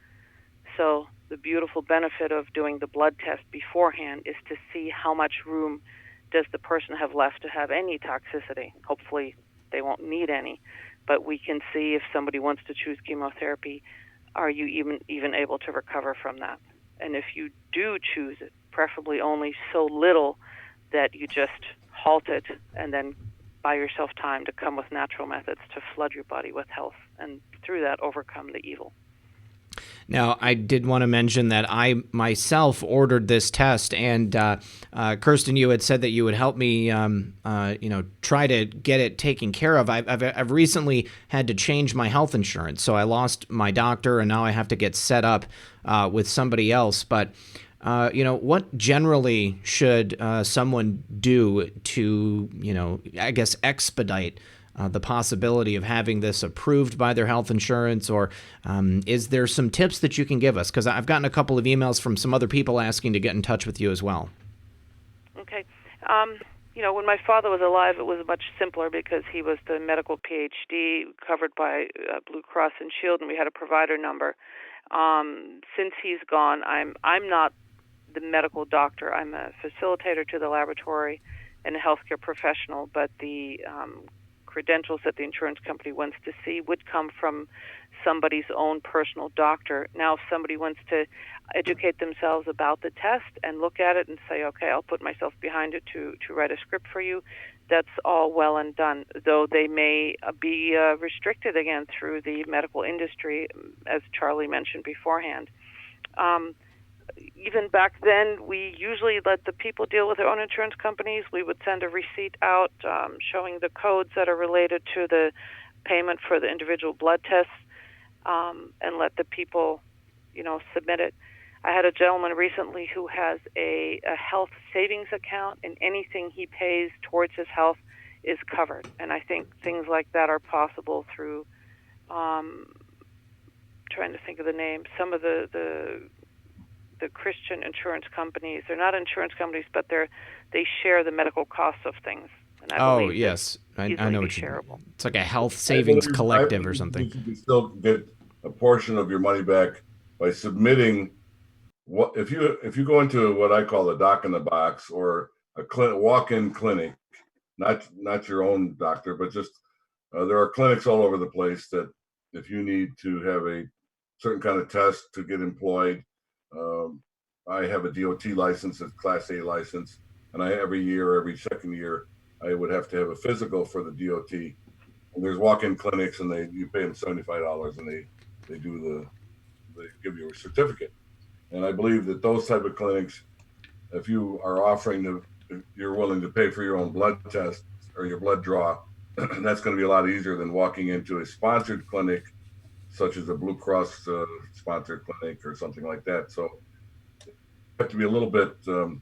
So the beautiful benefit of doing the blood test beforehand is to see how much room does the person have left to have any toxicity. Hopefully they won't need any, but we can see if somebody wants to choose chemotherapy, are you even able to recover from that? And if you do choose it, preferably only so little that you just halt it and then buy yourself time to come with natural methods to flood your body with health, and through that overcome the evil.
Now, I did want to mention that I myself ordered this test, and Kersten, you had said that you would help me, try to get it taken care of. I've recently had to change my health insurance, so I lost my doctor, and now I have to get set up with somebody else. But what generally should someone do to, I guess, expedite the possibility of having this approved by their health insurance? Or is there some tips that you can give us? Because I've gotten a couple of emails from some other people asking to get in touch with you as well.
Okay. When my father was alive, it was much simpler because he was the medical PhD covered by Blue Cross and Shield, and we had a provider number. Since he's gone, I'm not the medical doctor. I'm a facilitator to the laboratory and a healthcare professional, but the credentials that the insurance company wants to see would come from somebody's own personal doctor. Now, if somebody wants to educate themselves about the test and look at it and say, okay, I'll put myself behind it to write a script for you, that's all well and done, though they may be restricted again through the medical industry, as Charlie mentioned beforehand. Even back then, we usually let the people deal with their own insurance companies. We would send a receipt out showing the codes that are related to the payment for the individual blood tests, and let the people, submit it. I had a gentleman recently who has a health savings account, and anything he pays towards his health is covered. And I think things like that are possible through, trying to think of the name, some of the Christian insurance companies. They're not insurance companies, but they share the medical costs of things. And I believe
yes, I know what
shareable.
It's like a health savings collective or something.
You can still get a portion of your money back by submitting. What if you go into what I call a doc in the box, or a walk-in clinic, not your own doctor, but just there are clinics all over the place that if you need to have a certain kind of test to get employed. I have a DOT license, a Class A license, and every second year, I would have to have a physical for the DOT. And there's walk-in clinics, and you pay them $75, and they give you a certificate. And I believe that those type of clinics, if you are if you're willing to pay for your own blood test or your blood draw, that's going to be a lot easier than walking into a sponsored clinic, such as a Blue Cross sponsored clinic or something like that. So you have to be a little bit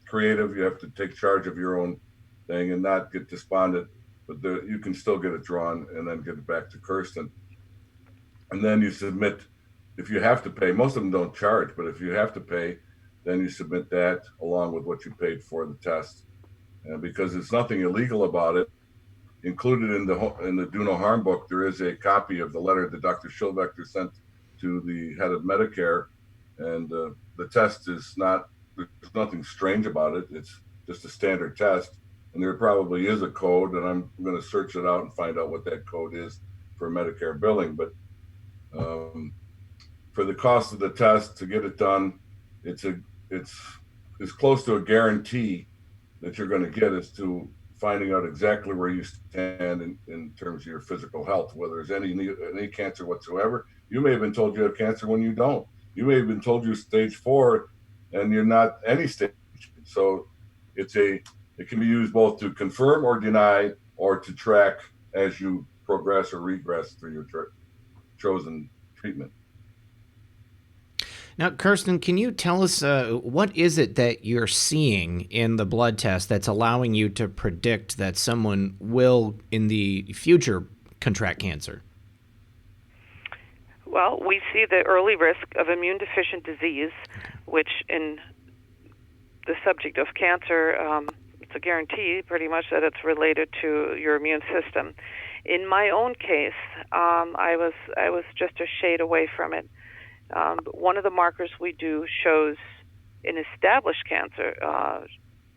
creative. You have to take charge of your own thing and not get despondent, but you can still get it drawn and then get it back to Kersten. And then you submit, if you have to pay, most of them don't charge, but if you have to pay, then you submit that along with what you paid for the test. And because there's nothing illegal about it, included in the Do No Harm book, there is a copy of the letter that Dr. Schilvector sent to the head of Medicare, and the test there's nothing strange about it. It's just a standard test, and there probably is a code, and I'm going to search it out and find out what that code is. for Medicare billing. But for the cost of the test to get it done, it's as close to a guarantee that you're going to get as to finding out exactly where you stand in terms of your physical health, whether there's any cancer whatsoever. You may have been told you have cancer when you don't. You may have been told you're stage 4 and you're not any stage. So it can be used both to confirm or deny, or to track as you progress or regress through your chosen treatment.
Now, Kersten, can you tell us what is it that you're seeing in the blood test that's allowing you to predict that someone will, in the future, contract cancer?
Well, we see the early risk of immune-deficient disease, which in the subject of cancer, it's a guarantee pretty much that it's related to your immune system. In my own case, I was just a shade away from it. One of the markers we do shows in established cancer,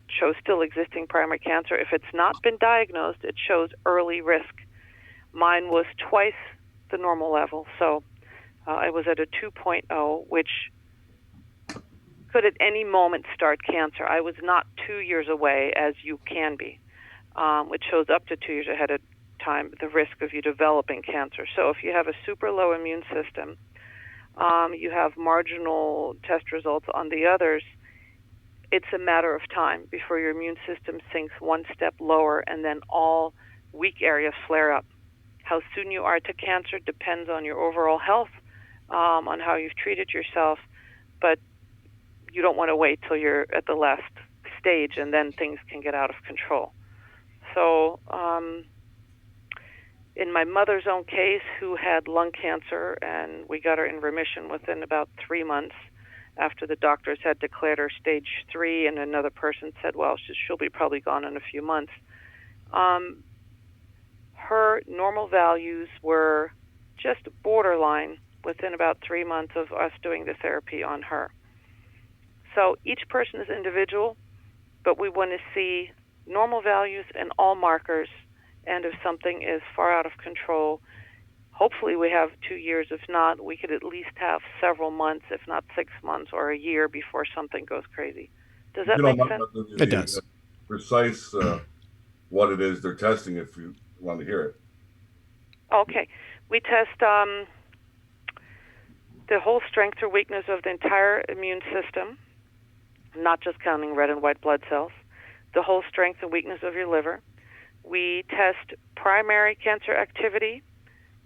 shows still existing primary cancer. If it's not been diagnosed, it shows early risk. Mine was twice the normal level, so I was at a 2.0, which could at any moment start cancer. I was not 2 years away, as you can be, which shows up to 2 years ahead of time the risk of you developing cancer. So if you have a super low immune system, you have marginal test results on the others, it's a matter of time before your immune system sinks one step lower and then all weak areas flare up. How soon you are to cancer depends on your overall health, on how you've treated yourself, but you don't want to wait till you're at the last stage and then things can get out of control. So in my mother's own case, who had lung cancer, and we got her in remission within about 3 months after the doctors had declared her stage 3, and another person said, well, she'll be probably gone in a few months. Her normal values were just borderline within about 3 months of us doing the therapy on her. So each person is individual, but we want to see normal values in all markers. And if something is far out of control, hopefully we have 2 years. If not, we could at least have several months, if not 6 months or a year, before something goes crazy. Does that make sense?
It does.
Precise what it is they're testing, if you want to hear it.
Okay. We test the whole strength or weakness of the entire immune system, not just counting red and white blood cells, the whole strength and weakness of your liver. We test primary cancer activity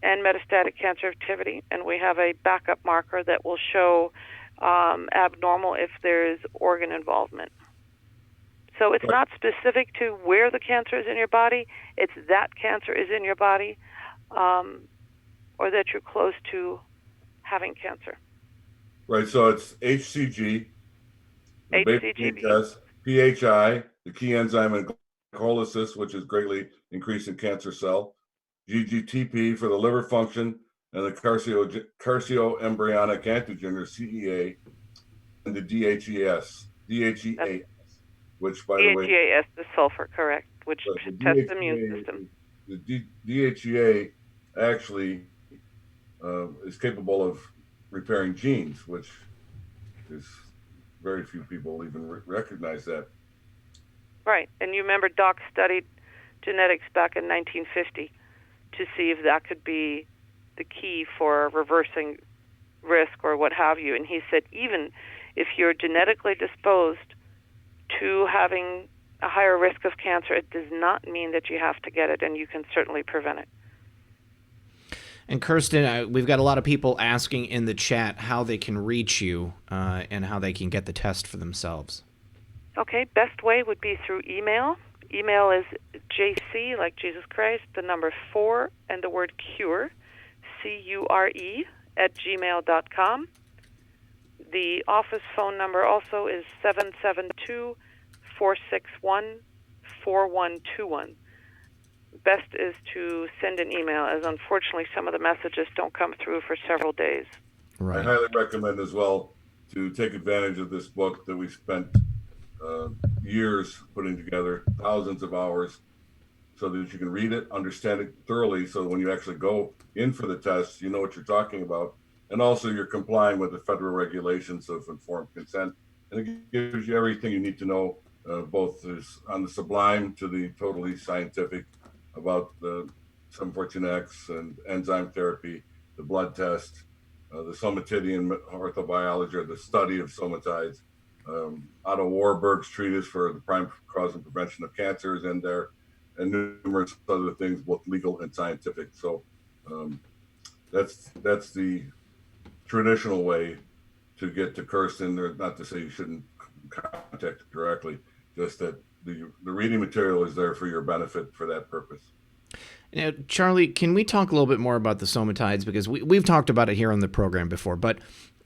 and metastatic cancer activity, and we have a backup marker that will show abnormal if there is organ involvement. So it's not specific to where the cancer is in your body, it's that cancer is in your body, or that you're close to having cancer.
Right, so it's HCG,
HCG
test, PHI, the key enzyme in glycolysis, which is greatly increasing cancer cell, GGTP for the liver function, and the carcinoembryonic antigen, or CEA, and the DHEAS, which, by the way,
DHEAS, the sulfur, correct, which tests the immune system.
The DHEA actually is capable of repairing genes, which is very few people even recognize that.
Right, and you remember Doc studied genetics back in 1950 to see if that could be the key for reversing risk or what have you. And he said even if you're genetically disposed to having a higher risk of cancer, it does not mean that you have to get it, and you can certainly prevent it.
And Kersten, we've got a lot of people asking in the chat how they can reach you and how they can get the test for themselves. Okay,
best way would be through email. Email is JC, like Jesus Christ, the number 4, and the word cure, CURE, @gmail.com. The office phone number also is 772-461-4121. Best is to send an email, as unfortunately some of the messages don't come through for several days.
Right. I highly recommend as well to take advantage of this book that we spent years putting together, thousands of hours, so that you can read it, understand it thoroughly, so when you actually go in for the test, you know what you're talking about. And also you're complying with the federal regulations of informed consent. And it gives you everything you need to know, both on the sublime to the totally scientific about the 714X and enzyme therapy, the blood test, the somatidian orthobiology, or the study of somatides. Otto Warburg's treatise for the prime cause and prevention of cancer is in there, and numerous other things, both legal and scientific. So that's the traditional way to get to Kersten. Or not to say you shouldn't contact it directly, just that the reading material is there for your benefit for that purpose.
Now, Charlie, can we talk a little bit more about the somatides? Because we've talked about it here on the program before, but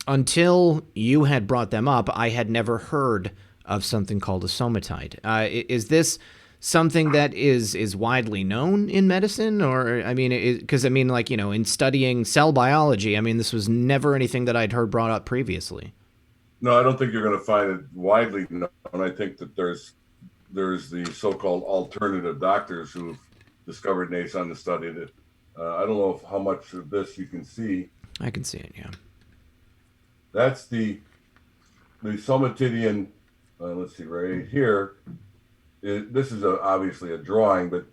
until you had brought them up, I had never heard of something called a somatide. Is this something that is widely known in medicine? Or, I mean, because, I mean, like, you know, in studying cell biology, I mean, this was never anything that I'd heard brought up previously.
No, I don't think you're going to find it widely known. I think that there's the so-called alternative doctors who've discovered nason and studied it. I don't know how much of this you can see.
I can see it, yeah.
That's the somatidian. Let's see, right here. This is obviously a drawing, but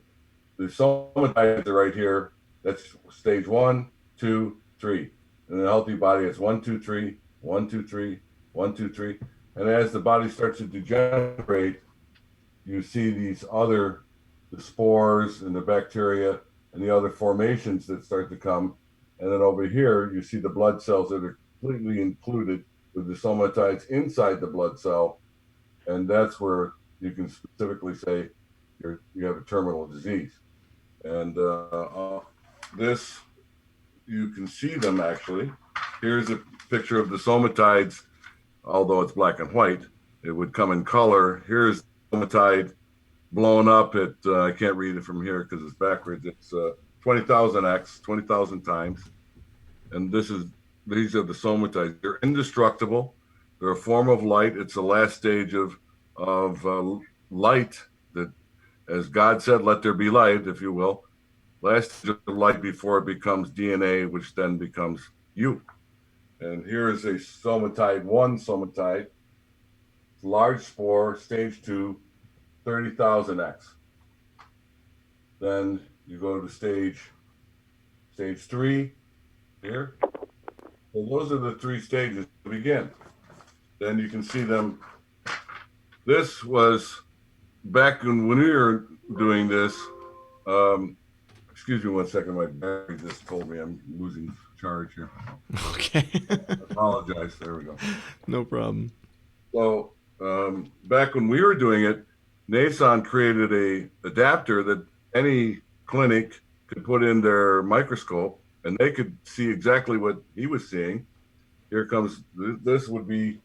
the somatides are right here. That's stage 1, 2, 3. In a healthy body, it's 1, 2, 3, 1, 2, 3, 1, 2, 3. And as the body starts to degenerate, you see the spores and the bacteria and the other formations that start to come. And then over here, you see the blood cells that are completely included with the somatides inside the blood cell. And that's where you can specifically say you have a terminal disease. And this, you can see them actually. Here's a picture of the somatides, although it's black and white. It would come in color. Here's the somatide blown up at, I can't read it from here because it's backwards. It's 20,000x, 20,000 times. And these are the somatides. They're indestructible. They're a form of light. It's the last stage of light that, as God said, let there be light, if you will. Last stage of light before it becomes DNA, which then becomes you. And here is a somatide 1 somatide. Large spore, stage 2, 30,000x. Then you go to stage 3 here. So those are the 3 stages to begin. Then you can see them. This was back when we were doing this. Excuse me 1 second. My battery just told me I'm losing charge here.
Okay.
I apologize. There we go.
No problem.
So back when we were doing it, nason created a adapter that any clinic could put in their microscope, and they could see exactly what he was seeing. Here comes, this would be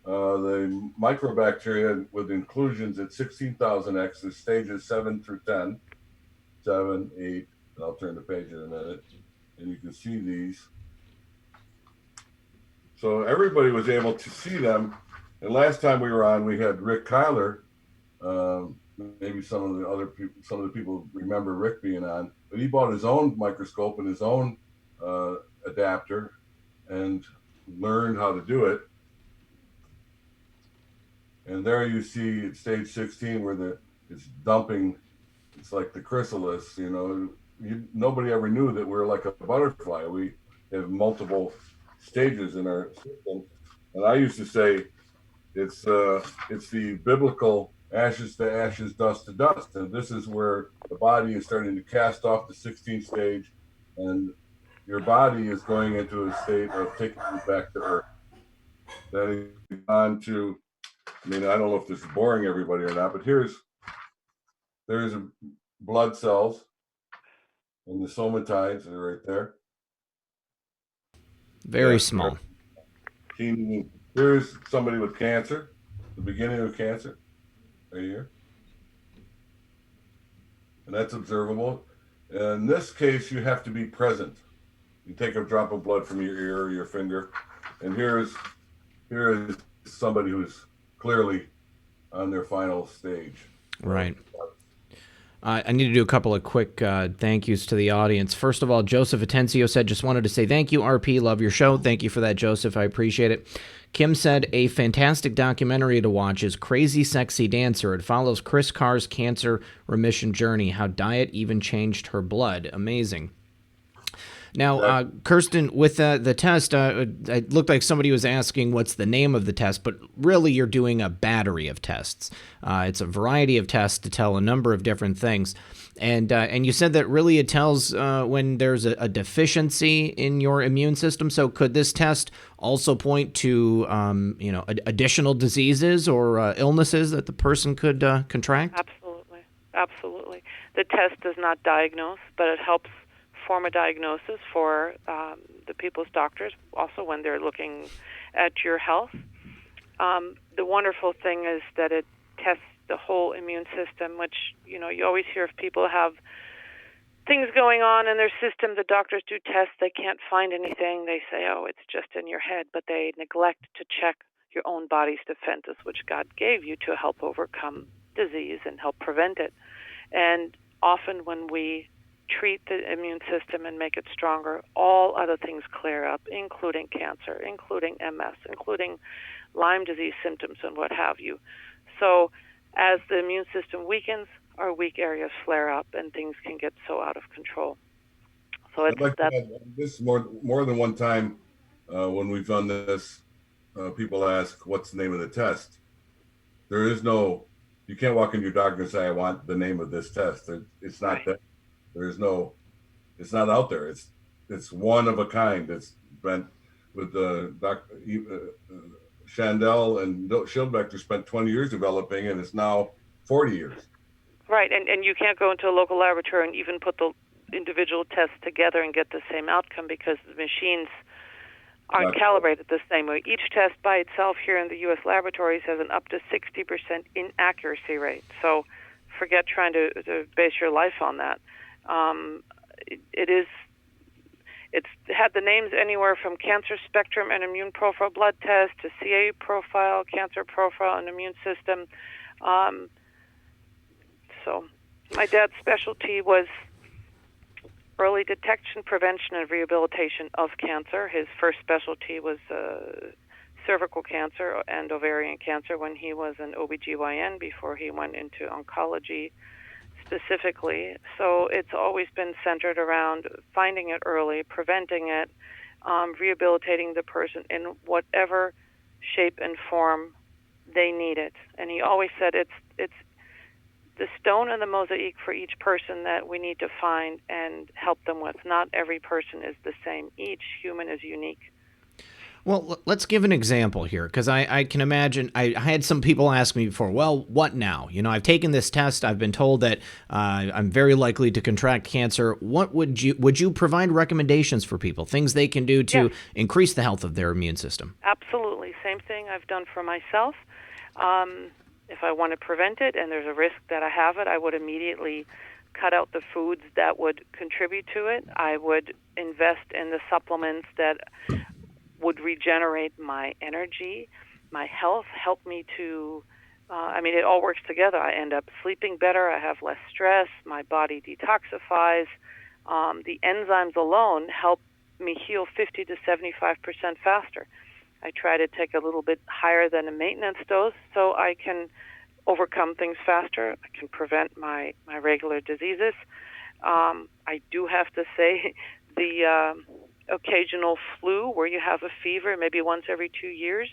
the microbacteria with inclusions at 16,000x, the stages 7 through 10, 7, 8, and I'll turn the page in a minute, and you can see these. So everybody was able to see them. And last time we were on, we had Rick Kyler. Maybe some of the people remember Rick being on, but he bought his own microscope and his own adapter and learned how to do it. And there you see at stage 16 where it's dumping. It's like the chrysalis, you know. Nobody ever knew that we're like a butterfly. We have multiple stages in our system. And I used to say it's the biblical ashes to ashes, dust to dust. And this is where the body is starting to cast off the 16th stage, and your body is going into a state of taking you back to earth. Then on to, I mean, I don't know if this is boring everybody or not, but there's blood cells, and the somatides are right there.
Very small.
Here's somebody with cancer, the beginning of cancer, right here. And that's observable. In this case, you have to be present. You take a drop of blood from your ear or your finger, and here is somebody who's clearly on their final stage.
Right. I need to do a couple of quick thank yous to the audience. First of all, Joseph Atencio said, just wanted to say thank you, RP. Love your show. Thank you for that, Joseph. I appreciate it. Kim said, a fantastic documentary to watch is Crazy Sexy Dancer. It follows Chris Carr's cancer remission journey, how diet even changed her blood. Amazing. Now, Kersten, with the test, it looked like somebody was asking what's the name of the test, but really you're doing a battery of tests. It's a variety of tests to tell a number of different things. And you said that really it tells when there's a deficiency in your immune system. So could this test also point to additional diseases or illnesses that the person could contract?
Absolutely. The test does not diagnose, but it helps form a diagnosis for the people's doctors, also when they're looking at your health. The wonderful thing is that it tests the whole immune system, which, you always hear if people have things going on in their system, the doctors do tests, they can't find anything, they say, oh, it's just in your head, but they neglect to check your own body's defenses, which God gave you to help overcome disease and help prevent it. And often when we treat the immune system and make it stronger, all other things clear up, including cancer, including MS, including Lyme disease symptoms and what have you. So as the immune system weakens, our weak areas flare up and things can get so out of control. So
I'd like to add this more than one time when we've done this, people ask, what's the name of the test? There is no, you can't walk into your doctor and say, I want the name of this test. It's not that. There's no, it's not out there. It's one of a kind. It's been with Dr. Shandell and Schildbecker spent 20 years developing, and it's now 40 years.
Right, and you can't go into a local laboratory and even put the individual tests together and get the same outcome because the machines aren't calibrated the same way. Each test by itself here in the U.S. laboratories has an up to 60% inaccuracy rate. So forget trying to base your life on that. It's had the names anywhere from cancer spectrum and immune profile blood test to CA profile, cancer profile, and immune system. So my dad's specialty was early detection, prevention, and rehabilitation of cancer. His first specialty was cervical cancer and ovarian cancer when he was an OBGYN before he went into oncology specifically. So it's always been centered around finding it early, preventing it, rehabilitating the person in whatever shape and form they need it. And he always said it's the stone in the mosaic for each person that we need to find and help them with. Not every person is the same. Each human is unique.
Well, let's give an example here, because I can imagine, I had some people ask me before, well, what now? I've taken this test. I've been told that I'm very likely to contract cancer. What would you provide recommendations for people, things they can do to increase the health of their immune system?
Absolutely. Same thing I've done for myself. If I want to prevent it and there's a risk that I have it, I would immediately cut out the foods that would contribute to it. I would invest in the supplements that would regenerate my energy, my health, help me to, it all works together. I end up sleeping better, I have less stress, my body detoxifies. The enzymes alone help me heal 50 to 75% faster. I try to take a little bit higher than a maintenance dose so I can overcome things faster. I can prevent my regular diseases. I do have to say the occasional flu where you have a fever maybe once every 2 years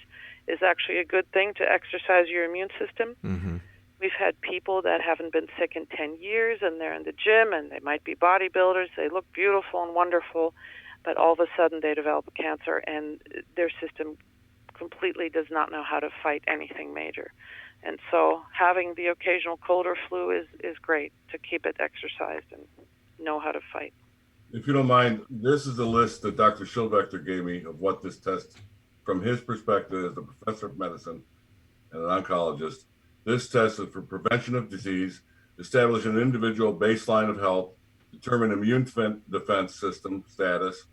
is actually a good thing to exercise your immune system. Mm-hmm. We've had people that haven't been sick in 10 years and they're in the gym and they might be bodybuilders. They look beautiful and wonderful, but all of a sudden they develop cancer and their system completely does not know how to fight anything major. And so having the occasional cold or flu is great to keep it exercised and know how to fight.
If you don't mind, this is the list that Dr. Schildbecker gave me of what this test, from his perspective as a professor of medicine and an oncologist, this test is for prevention of disease, establish an individual baseline of health, determine immune defense system status,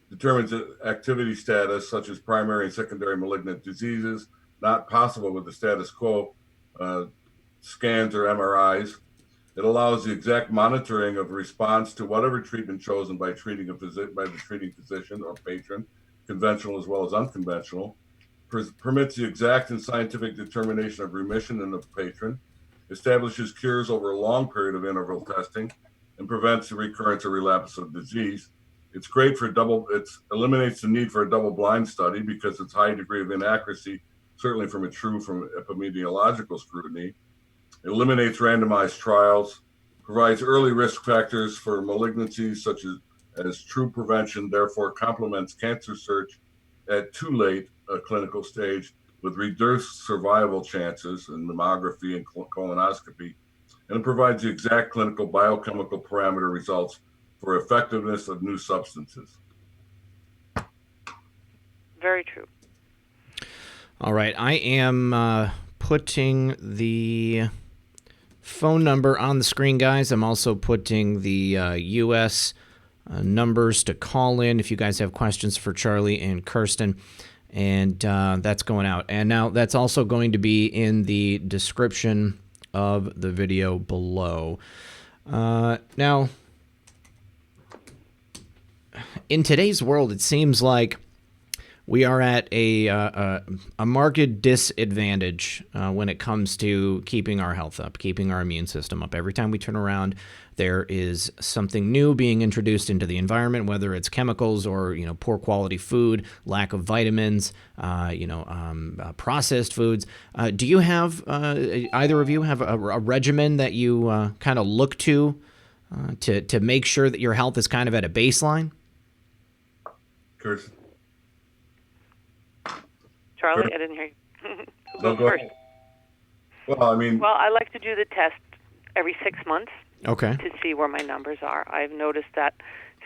determines activity status such as primary and secondary malignant diseases, not possible with the status quo scans or MRIs, It allows the exact monitoring of response to whatever treatment chosen by the treating physician or patron, conventional as well as unconventional, permits the exact and scientific determination of remission in the patron, establishes cures over a long period of interval testing, and prevents the recurrence or relapse of disease. It's great for it eliminates the need for a double-blind study because its high degree of inaccuracy, certainly from epidemiological scrutiny. It eliminates randomized trials, provides early risk factors for malignancies such as true prevention, therefore complements cancer search at too late a clinical stage with reduced survival chances in mammography and colonoscopy, and it provides the exact clinical biochemical parameter results for effectiveness of new substances.
Very true.
All right, I am putting the phone number on the screen, guys. I'm also putting the U.S. Numbers to call in if you guys have questions for Charlie and Kersten. And that's going out. And now that's also going to be in the description of the video below. Now, in today's world, it seems like we are at a marked disadvantage when it comes to keeping our health up, keeping our immune system up. Every time we turn around, there is something new being introduced into the environment, whether it's chemicals or poor quality food, lack of vitamins, processed foods. Do you have either of you have a regimen that you kind of look to make sure that your health is kind of at a baseline?
Kirsten?
Charlie, I didn't hear you. Who
No,
goes
go
first?
ahead. Well,
Well, I like to do the test every 6 months.
Okay.
To see where my numbers are. I've noticed that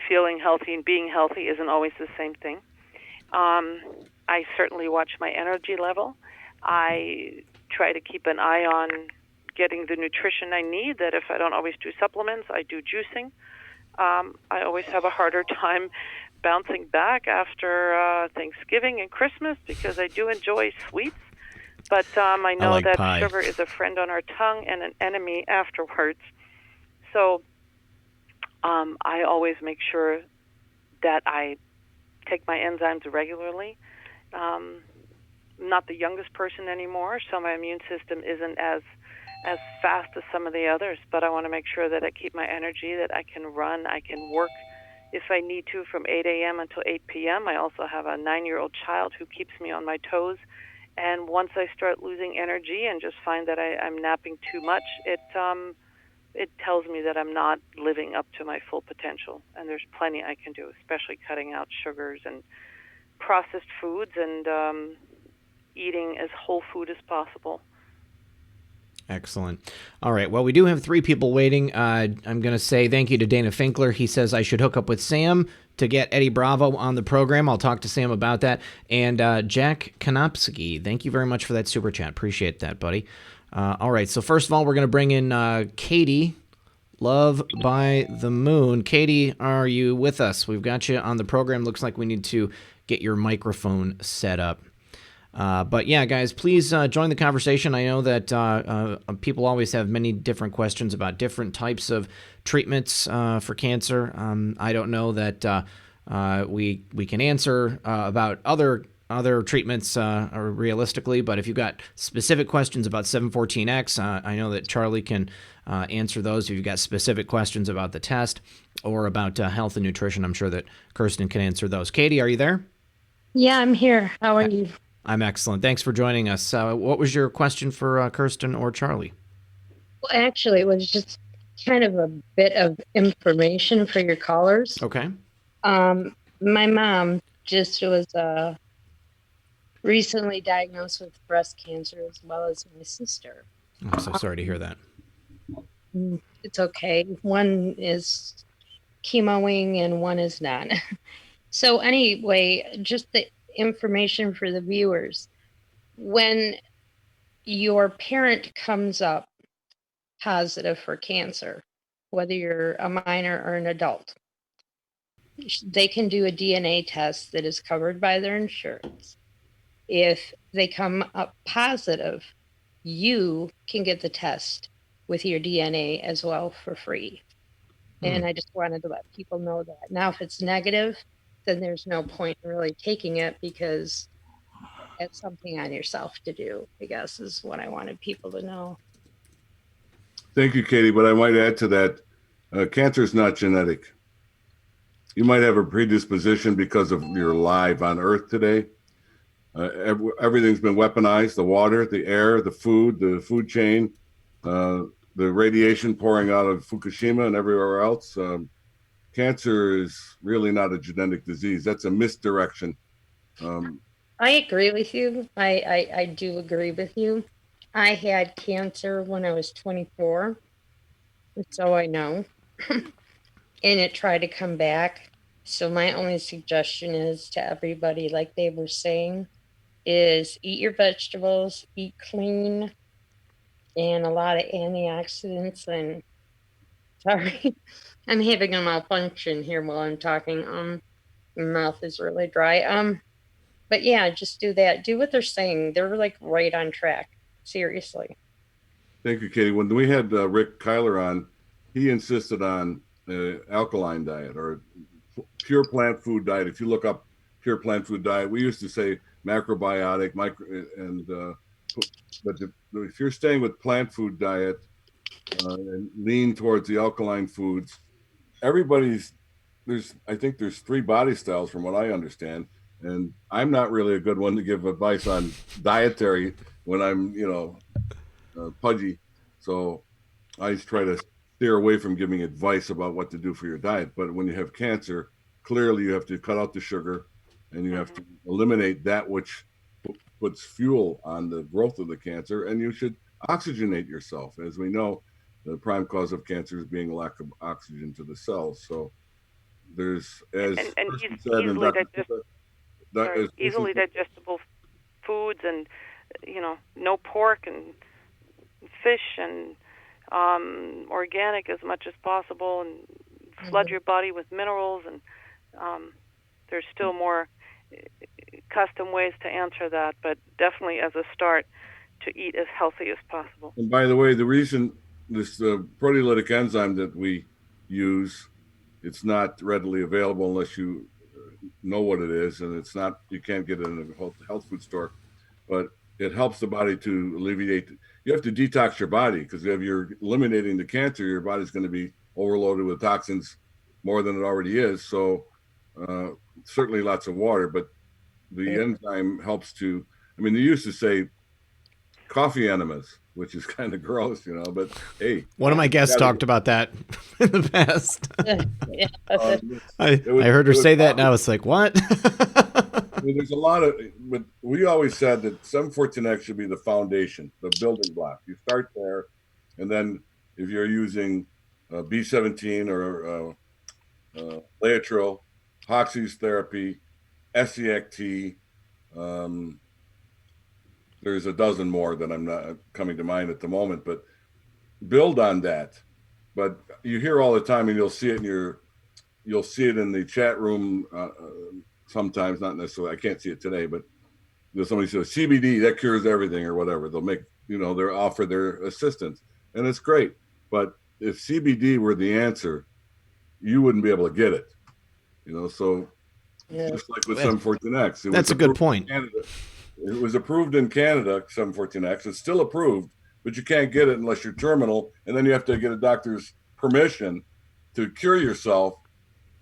feeling healthy and being healthy isn't always the same thing. I certainly watch my energy level. I try to keep an eye on getting the nutrition I need, that if I don't always do supplements, I do juicing. I always have a harder time bouncing back after Thanksgiving and Christmas because I do enjoy sweets. But I know
like
that
pie.
Sugar is a friend on our tongue and an enemy afterwards. So I always make sure that I take my enzymes regularly. I'm not the youngest person anymore, so my immune system isn't as fast as some of the others, but I want to make sure that I keep my energy, that I can run, I can work if I need to from 8 a.m. until 8 p.m. I also have a 9-year-old child who keeps me on my toes. And once I start losing energy and just find that I'm napping too much, it tells me that I'm not living up to my full potential. And there's plenty I can do, especially cutting out sugars and processed foods and eating as whole food as possible.
Excellent. All right. Well, we do have 3 people waiting. I'm going to say thank you to Dana Finkler. He says I should hook up with Sam to get Eddie Bravo on the program. I'll talk to Sam about that. And Jack Konopsky, thank you very much for that super chat. Appreciate that, buddy. All right. So first of all, we're going to bring in Katie, Love by the Moon. Katie, are you with us? We've got you on the program. Looks like we need to get your microphone set up. But yeah, guys, please join the conversation. I know that people always have many different questions about different types of treatments for cancer. I don't know that we can answer about other treatments realistically, but if you've got specific questions about 714X, I know that Charlie can answer those. If you've got specific questions about the test or about health and nutrition, I'm sure that Kersten can answer those. Katie, are you there?
Yeah, I'm here. How are you?
I'm excellent. Thanks for joining us. What was your question for Kersten or Charlie?
Well, actually, it was just kind of a bit of information for your callers.
Okay.
My mom just was recently diagnosed with breast cancer, as well as my sister.
I'm so sorry to hear that.
It's okay. One is chemoing and one is not. So anyway, just the information for the viewers. When your parent comes up positive for cancer, whether you're a minor or an adult, they can do a DNA test that is covered by their insurance. If they come up positive, you can get the test with your DNA as well for free. And I just wanted to let people know that. Now, if it's negative, then there's no point in really taking it, because it's something on yourself to do, I guess, is what I wanted people to know.
Thank you, Katie. But I might add to that, cancer is not genetic. You might have a predisposition because of your life on Earth today. Everything's been weaponized: the water, the air, the food chain, the radiation pouring out of Fukushima and everywhere else. Cancer is really not a genetic disease. That's a misdirection.
I agree with you. I do agree with you. I had cancer when I was 24, so I know. And it tried to come back. So my only suggestion is to everybody, like they were saying, is eat your vegetables, eat clean, and a lot of antioxidants. And sorry, I'm having a malfunction here while I'm talking. My mouth is really dry. But yeah, just do that. Do what they're saying. They're like right on track. Seriously.
Thank you, Katie. When we had Rick Kyler on, he insisted on alkaline diet or pure plant food diet. If you look up pure plant food diet, we used to say macrobiotic, but if you're staying with plant food diet and lean towards the alkaline foods, I think there's 3 body styles from what I understand. And I'm not really a good one to give advice on dietary when I'm, pudgy. So I try to steer away from giving advice about what to do for your diet. But when you have cancer, clearly you have to cut out the sugar and you have to eliminate that which puts fuel on the growth of the cancer. And you should oxygenate yourself. As we know, the prime cause of cancer is being lack of oxygen to the cells. So there's, as Kersten said,
easily digestible foods, and no pork and fish, and organic as much as possible, and flood your body with minerals. And there's still more custom ways to answer that, but definitely as a start, to eat as healthy as possible.
And by the way, the reason this proteolytic enzyme that we use, it's not readily available unless you know what it is, and you can't get it in a health food store, but it helps the body to alleviate. You have to detox your body, because if you're eliminating the cancer, your body's going to be overloaded with toxins more than it already is. So certainly lots of water, but the enzyme helps to, they used to say coffee enemas, which is kind of gross, but hey.
One of my guests talked about that in the past. I heard her say that, and I was like, what?
There's a lot of, but we always said that 714X should be the foundation, the building block. You start there, and then if you're using B17 or Laetrile, Hoxie's therapy, SEACT, there's a dozen more that I'm not coming to mind at the moment, but build on that. But you hear all the time, and you'll see it in the chat room sometimes, not necessarily. I can't see it today, but somebody says CBD that cures everything or whatever. They'll make they'll offer their assistance, and it's great. But if CBD were the answer, you wouldn't be able to get it. So just like with 714X,
that's a good point.
It was approved in Canada, 714X. It's still approved, but you can't get it unless you're terminal, and then you have to get a doctor's permission to cure yourself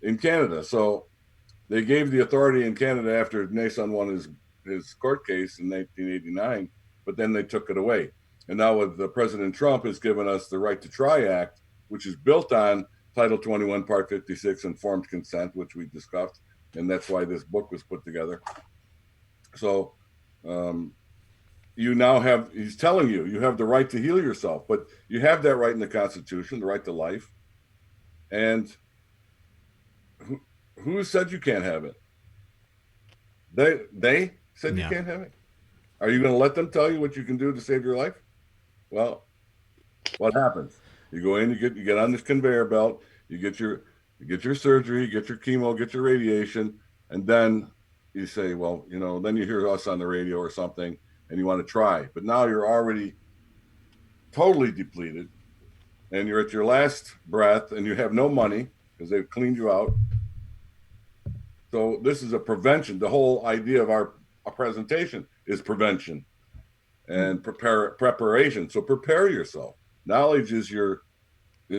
in Canada. So they gave the authority in Canada after Nason won his court case in 1989, but then they took it away. And now with President Trump has given us the Right to Try Act, which is built on Title 21, Part 56, informed consent, which we discussed, and that's why this book was put together. So you now have, he's telling you have the right to heal yourself, but you have that right in the Constitution, the right to life. And who said you can't have it? They said you can't have it. Are you going to let them tell you what you can do to save your life? Well, what happens? You go in, you get on this conveyor belt, you get your surgery, get your chemo, get your radiation, and then you say, well, then you hear us on the radio or something, and you want to try. But now you're already totally depleted. and you're at your last breath and you have no money because they've cleaned you out. So this is a prevention. The whole idea of our presentation is prevention and preparation. So prepare yourself. Knowledge is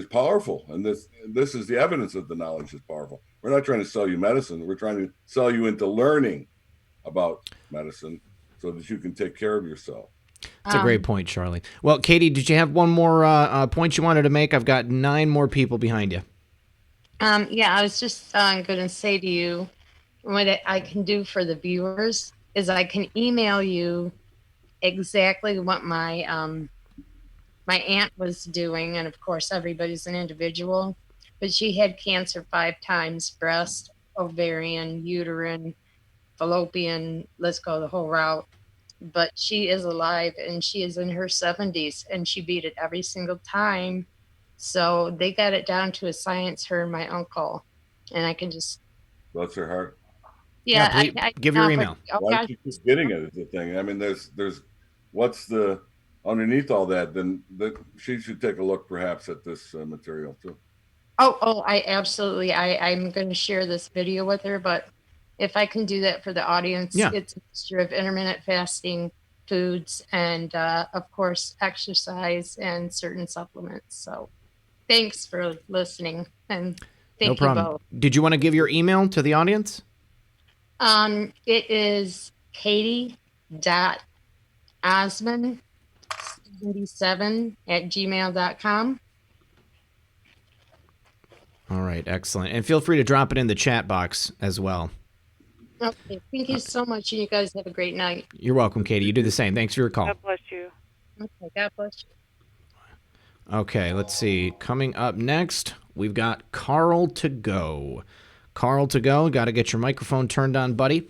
powerful, and this is the evidence that the knowledge is powerful. We're not trying to sell you medicine. We're trying to sell you into learning about medicine so that you can take care of yourself.
That's a great point, Charlie. Well, Katie, did you have one more point you wanted to make? I've got 9 more people behind you.
Yeah, I was just going to say to you, what I can do for the viewers is I can email you exactly what my my aunt was doing, and of course everybody's an individual, but she had cancer 5 times: breast, ovarian, uterine, fallopian, let's go the whole route. But she is alive and she is in her 70s and she beat it every single time. So they got it down to a science, her and my uncle. And I can just,
Bless her heart.
yeah,
please, give your email.
Why don't you keep getting it is the thing. I mean, there's what's the underneath all that? Then she should take a look perhaps at this material too.
Oh, I absolutely, I'm going to share this video with her, but if I can do that for the audience, it's a mixture of intermittent fasting, foods, and of course, exercise and certain supplements. So thanks for listening, and thank you both.
Did you want to give your email to the audience?
It is katie.osman77@gmail.com.
All right, excellent. And feel free to drop it in the chat box as well.
Okay, thank you so much, and you guys have a great night.
You're welcome, Katie. You do the same. Thanks for your call.
God bless you.
Okay, God bless you.
Okay, let's see. Coming up next, we've got Carl to go. Carl to go. Got to get your microphone turned on, buddy.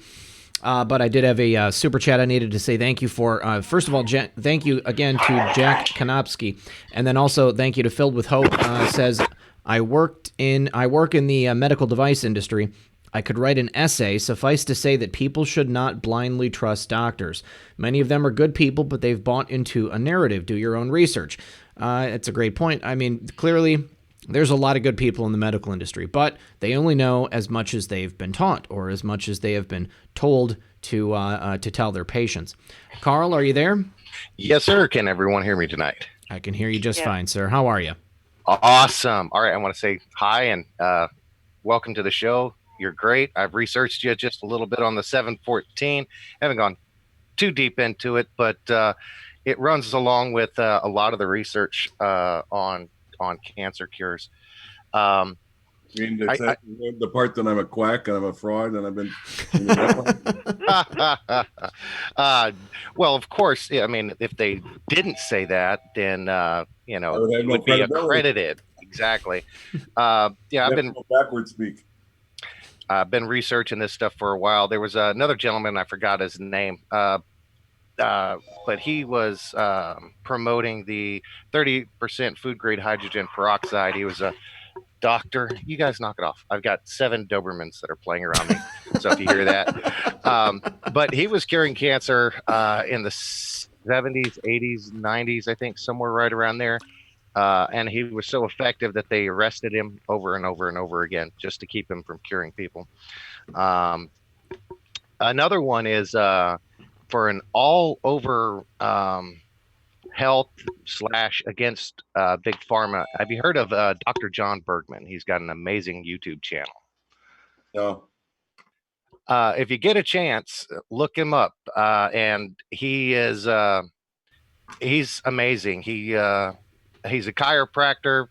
But I did have a super chat I needed to say thank you for. First of all, thank you again to Jack Konopsky. And then also thank you to Filled with Hope. Says, I work in the medical device industry. I could write an essay. Suffice to say that people should not blindly trust doctors. Many of them are good people, but they've bought into a narrative. Do your own research. It's a great point. I mean, clearly, there's a lot of good people in the medical industry, but they only know as much as they've been taught or as much as they have been told to tell their patients. Carl, are you there?
Yes, sir. Can everyone hear me tonight?
I can hear you just fine, sir. How are you?
Awesome. All right. I want to say hi and welcome to the show. You're great. I've researched you just a little bit on the 714. Haven't gone too deep into it, but it runs along with a lot of the research on cancer cures.
You mean the part that I'm a quack and I'm a fraud and I've been.
Well, of course. Yeah, I mean, if they didn't say that, then you would be accredited. Exactly. I've been
backwards speak.
I've been researching this stuff for a while. There was another gentleman, I forgot his name, but he was promoting the 30% food grade hydrogen peroxide. He was a doctor. You guys knock it off. I've got 7 Dobermans that are playing around me. So if you hear that, but he was curing cancer in the 70s, 80s, 90s, I think, somewhere right around there. And he was so effective that they arrested him over and over and over again just to keep him from curing people. Another one is for an all over health / against big pharma. Have you heard of Dr. John Bergman? He's got an amazing YouTube channel.
No.
If you get a chance, look him up. And he is he's amazing. He's a chiropractor.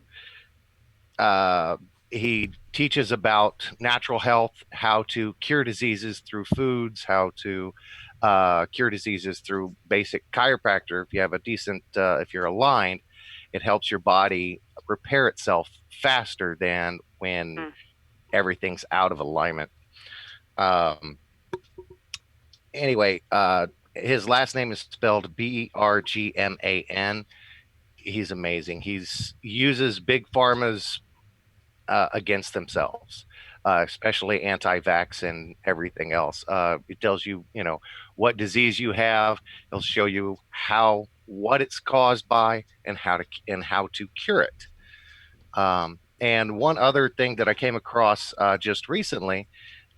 He teaches about natural health, how to cure diseases through foods, how to cure diseases through basic chiropractor. If you have a decent, if you're aligned, it helps your body repair itself faster than when everything's out of alignment. Anyway, his last name is spelled Bergman. He's amazing. He uses big pharma's against themselves, especially anti-vax and everything else. It tells you, what disease you have. It'll show you what it's caused by and how to cure it. And one other thing that I came across just recently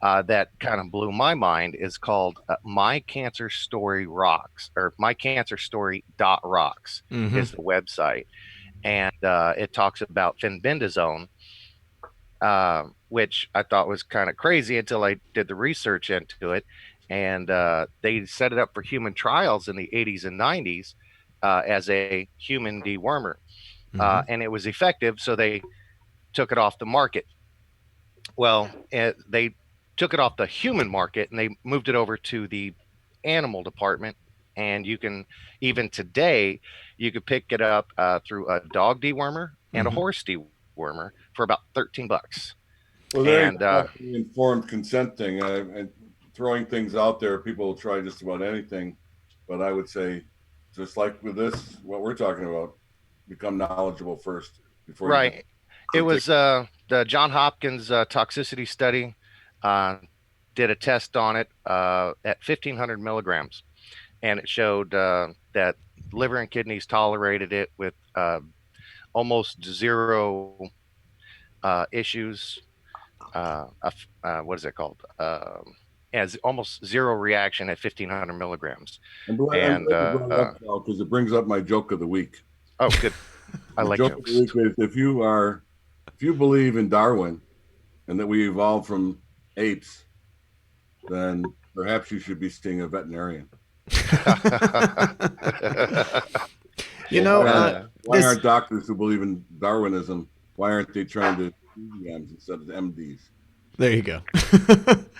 that kind of blew my mind is called My Cancer Story Rocks, or mycancerstory.rocks is the website. And it talks about fenbendazole, which I thought was kind of crazy until I did the research into it. And they set it up for human trials in the 80s and 90s as a human dewormer. And it was effective, so they took it off the market. Well, they took it off the human market and they moved it over to the animal department. And you can, even today, you could pick it up through a dog dewormer and a horse dewormer for about $13.
Well, there you go, the informed consent thing. And throwing things out there, people will try just about anything. But I would say, just like with this, what we're talking about, become knowledgeable first before.
Right. It was the John Hopkins toxicity study did a test on it at 1,500 milligrams, and it showed that liver and kidneys tolerated it with almost zero issues. What is it called? As almost zero reaction at 1,500 milligrams.
Because it brings up my joke of the week.
Oh, good. I like jokes.
If you believe in Darwin and that we evolved from apes, then perhaps you should be seeing a veterinarian. Why aren't doctors who believe in Darwinism, why aren't they trying to DMs instead of MDs?
There you go.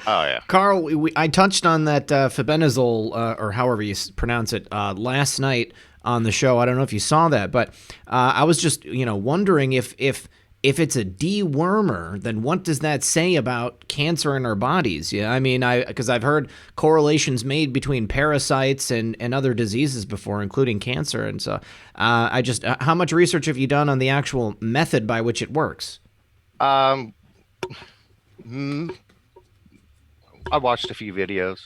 Oh, yeah.
Carl, I touched on that fenbendazole, or however you pronounce it, last night on the show. I don't know if you saw that, but I was just, wondering if it's a dewormer, then what does that say about cancer in our bodies? Yeah, I mean, because I've heard correlations made between parasites and other diseases before, including cancer. And so how much research have you done on the actual method by which it works?
I watched a few videos.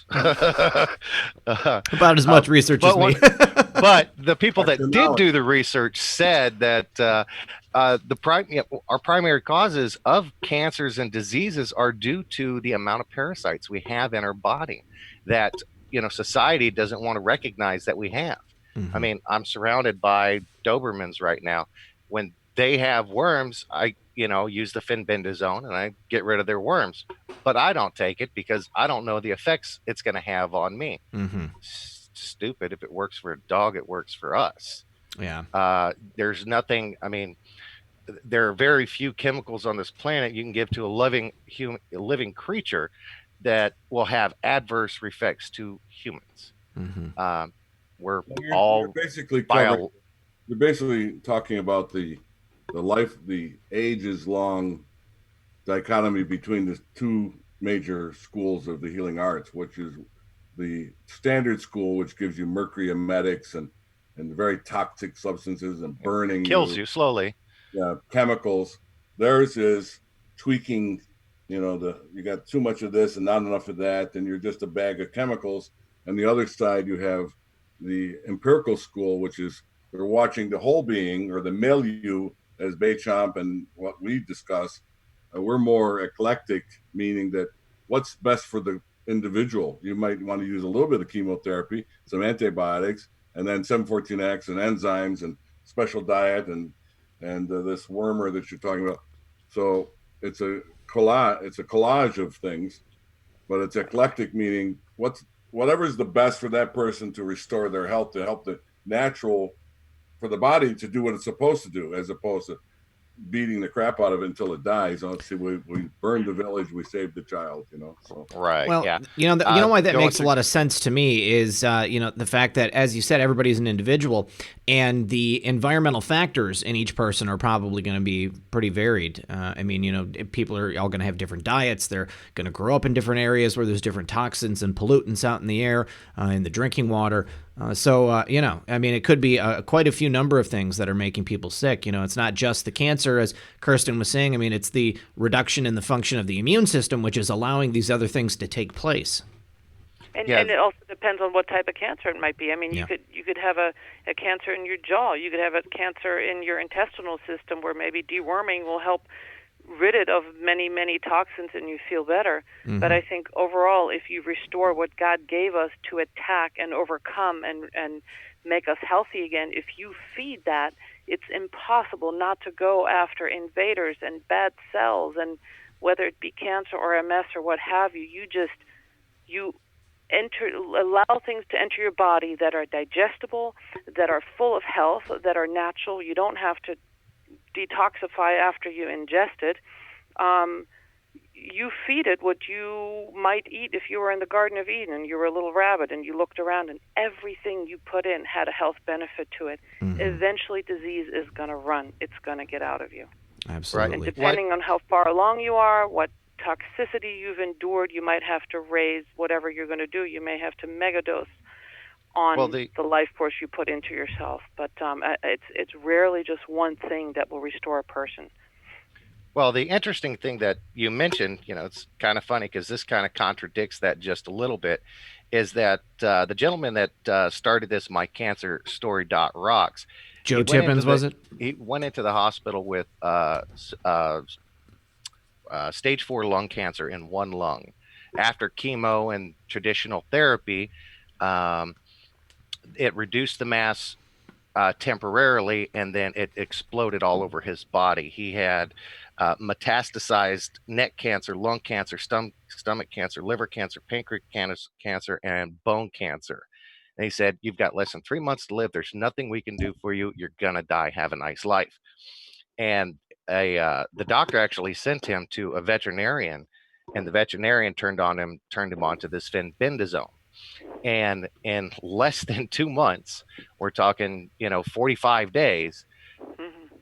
About as much research as me.
But the people that did do the research said that our primary causes of cancers and diseases are due to the amount of parasites we have in our body that society doesn't want to recognize that we have. I mean, I'm surrounded by Dobermans right now. When they have worms, I use the fenbendazole and I get rid of their worms, but I don't take it because I don't know the effects it's going to have on me. Stupid. If it works for a dog, it works for us.
Yeah.
There's nothing. I mean, there are very few chemicals on this planet you can give to a living creature that will have adverse effects to humans. We're all
basically you're basically talking about the ages-long dichotomy between the two major schools of the healing arts, which is the standard school, which gives you mercury emetics and very toxic substances and burning.
Kills you slowly.
Yeah, chemicals. Theirs is tweaking, you got too much of this and not enough of that, and you're just a bag of chemicals. And the other side, you have the empirical school, which is they're watching the whole being, or the milieu, as Béchamp and what we discuss. We're more eclectic, meaning that what's best for the individual. You might want to use a little bit of chemotherapy, some antibiotics, and then 714X and enzymes and special diet and this wormer that you're talking about. So it's a collage of things, but it's eclectic, meaning whatever's the best for that person to restore their health, to help the natural, for the body to do what it's supposed to do, as opposed to beating the crap out of it until it dies. Let's see, we burned the village, we saved the child, So.
Right.
Well,
yeah.
you know why that makes a lot of sense to me is, the fact that, as you said, everybody's an individual, and the environmental factors in each person are probably going to be pretty varied. I mean, people are all going to have different diets. They're going to grow up in different areas where there's different toxins and pollutants out in the air, in the drinking water. I mean, it could be quite a few number of things that are making people sick. It's not just the cancer, as Kersten was saying. I mean, it's the reduction in the function of the immune system, which is allowing these other things to take place.
And
Yeah.
and it also depends on what type of cancer it might be. I mean,
Yeah.
you could have a cancer in your jaw. You could have a cancer in your intestinal system where maybe deworming will help rid it of many toxins and you feel better. But I think overall, if you restore what God gave us to attack and overcome and make us healthy again, if you feed that, it's impossible not to go after invaders and bad cells, and whether it be cancer or MS or what have you. You allow things to enter your body that are digestible, that are full of health, that are natural. You don't have to detoxify after you ingest it. You feed it what you might eat if you were in the Garden of Eden and you were a little rabbit and you looked around and everything you put in had a health benefit to it. Eventually disease is going to run. It's going to get out of you.
Absolutely.
And depending on how far along you are, what toxicity you've endured, you might have to raise whatever you're going to do. You may have to megadose on the life force you put into yourself. But it's rarely just one thing that will restore a person.
Well, the interesting thing that you mentioned, it's kind of funny because this kind of contradicts that just a little bit, is that the gentleman that started this mycancerstory.rocks,
Joe Tippins, was it?
He went into the hospital with stage 4 lung cancer in one lung. After chemo and traditional therapy, it reduced the mass temporarily, and then it exploded all over his body. He had metastasized neck cancer, lung cancer, stomach cancer, liver cancer, pancreatic cancer, and bone cancer. And he said, "You've got less than 3 months to live. There's nothing we can do for you. You're gonna die. Have a nice life." And the doctor actually sent him to a veterinarian, and the veterinarian turned him on to this fenbendazole. And in less than 2 months, we're talking 45 days,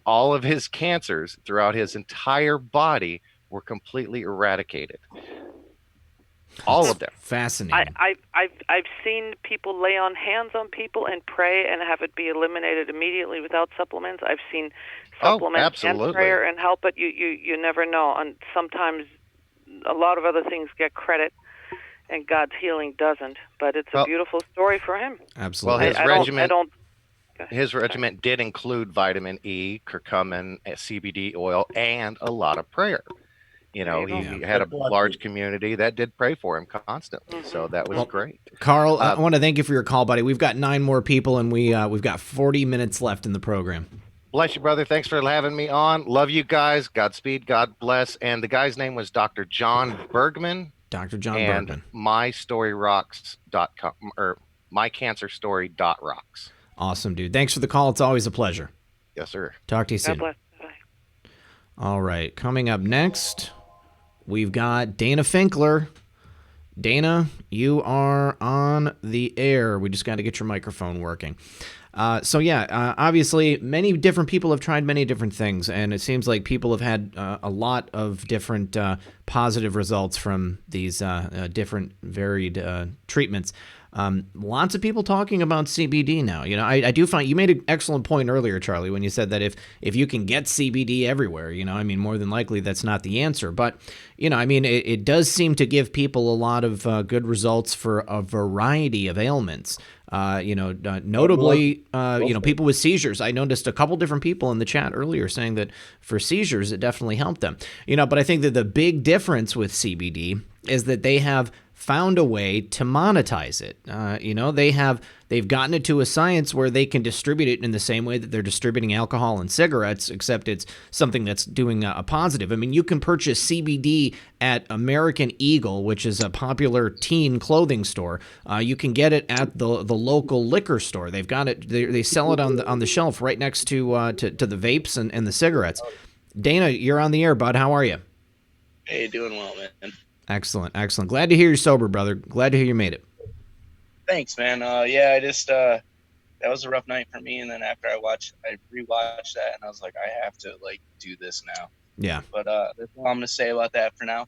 all of his cancers throughout his entire body were completely eradicated. All of them.
Fascinating.
I've seen people lay on hands on people and pray and have it be eliminated immediately without supplements. I've seen supplements and prayer and help, but you never know. And sometimes a lot of other things get credit and God's healing doesn't. But it's a beautiful story for him.
Absolutely.
Well, his regimen did include vitamin E, curcumin, CBD oil, and a lot of prayer. He had a large community that did pray for him constantly. So that was great.
Carl, I want to thank you for your call, buddy. We've got 9 more people, and we've got 40 minutes left in the program.
Bless you, brother. Thanks for having me on. Love you guys. Godspeed. God bless. And the guy's name was Dr. John Bergman.
Dr. John
and
Bergman.
MyStoryRocks.com or MyCancerStory.rocks.
Awesome, dude. Thanks for the call. It's always a pleasure.
Yes, sir.
Talk to you soon.
God bless. Bye.
All right. Coming up next, we've got Dana Finkler. Dana, you are on the air. We just got to get your microphone working. Obviously, many different people have tried many different things, and it seems like people have had a lot of different positive results from these different varied treatments. Lots of people talking about CBD now. I do find you made an excellent point earlier, Charlie, when you said that if you can get CBD everywhere, more than likely that's not the answer. But, it does seem to give people a lot of good results for a variety of ailments. Notably, people with seizures. I noticed a couple different people in the chat earlier saying that for seizures, it definitely helped them. But I think that the big difference with CBD is that they have found a way to monetize it. They've gotten it to a science where they can distribute it in the same way that they're distributing alcohol and cigarettes, except it's something that's doing a positive. I mean, you can purchase CBD at American Eagle, which is a popular teen clothing store. You can get it at the local liquor store. They've got it. They sell it on the shelf right next to the vapes and the cigarettes. Dana, you're on the air, bud. How are you?
Hey, doing well, man.
Excellent. Glad to hear you're sober, brother. Glad to hear you made it.
Thanks, man. I just that was a rough night for me, and then after I rewatched that, and I was like, I have to do this now.
Yeah.
But that's all I'm gonna say about that for now.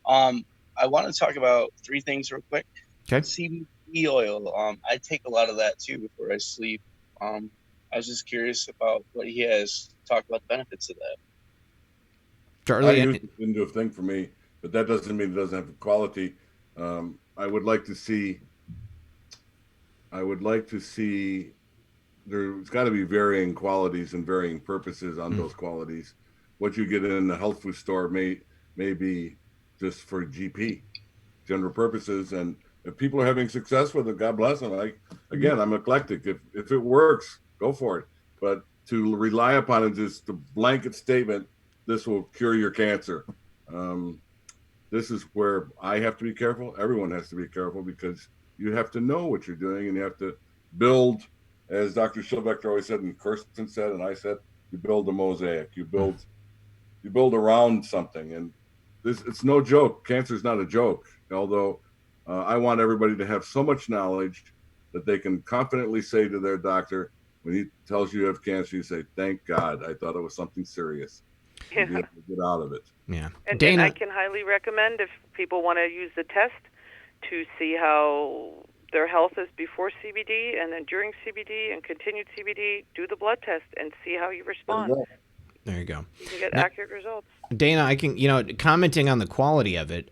I want to talk about 3 things real quick.
Okay.
CBD oil. I take a lot of that too before I sleep. I was just curious about what he has talked about the benefits of that.
Charlie,
I use it into a thing for me, but that doesn't mean it doesn't have quality. I would like to see I would like to see, there's got to be varying qualities and varying purposes on those qualities. What you get in the health food store may be just for GP, general purposes. And if people are having success with it, God bless them. Again, I'm eclectic. If it works, go for it. But to rely upon it, just the blanket statement, this will cure your cancer. This is where I have to be careful. Everyone has to be careful, because you have to know what you're doing, and you have to build, as Dr. Schilbecker always said, and Kersten said, and I said, you build a mosaic. You build around something, and it's no joke. Cancer is not a joke. Although I want everybody to have so much knowledge that they can confidently say to their doctor, when he tells you you have cancer, you say, "Thank God, I thought it was something serious."
Yeah.
You have to get out of it.
Yeah.
And
Dana,
I can highly recommend, if people want to use the test to see how their health is before CBD and then during CBD and continued CBD, do the blood test and see how you respond.
there you go.
You can get accurate results.
Dana, I can, commenting on the quality of it,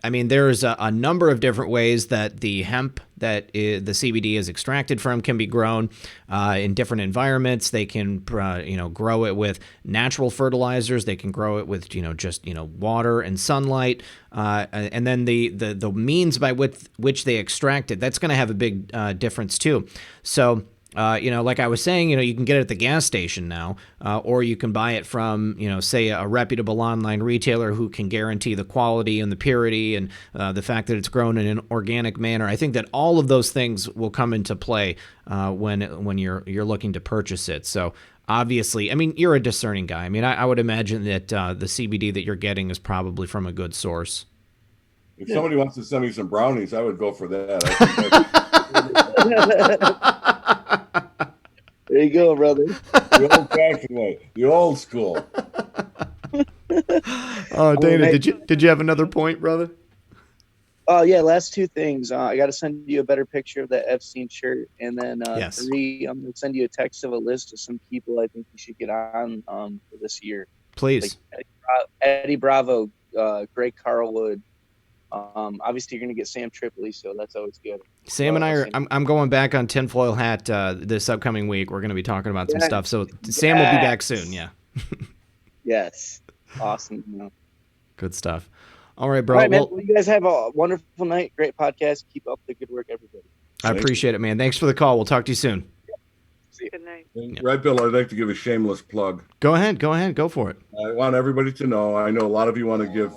I mean, there's a number of different ways that the hemp that the CBD is extracted from can be grown in different environments. They can, grow it with natural fertilizers. They can grow it with, just, water and sunlight. And then the means by which they extract it, that's going to have a big difference too. So, like I was saying, you can get it at the gas station now, or you can buy it from, say a reputable online retailer who can guarantee the quality and the purity and the fact that it's grown in an organic manner. I think that all of those things will come into play when you're looking to purchase it. So obviously, I mean, you're a discerning guy. I mean, I would imagine that the CBD that you're getting is probably from a good source.
If somebody wants to send me some brownies, I would go for that. I think
There you go, brother.
the old-fashioned way, the old school.
Oh, Dana, did you have another point, brother?
Oh yeah, last two things. I got to send you a better picture of that Epstein shirt, and then
Yes.
3, I'm gonna send you a text of a list of some people I think you should get on for this year.
Please.
Like Eddie Bravo, Greg Carlwood. Obviously, you're gonna get Sam Tripoli, so that's always good.
Sam and I are. I'm going back on Tinfoil Hat this upcoming week. We're going to be talking about some stuff. So Sam will be back soon. Yeah.
Yes. Awesome.
Good stuff. All right, bro.
All right, man. Well, you guys have a wonderful night. Great podcast. Keep up the good work, everybody.
I appreciate it, man. Thanks for the call. We'll talk to you soon.
Good night.
Red Pill, I'd like to give a shameless plug.
Go ahead. Go for it.
I want everybody to know, I know a lot of you want to give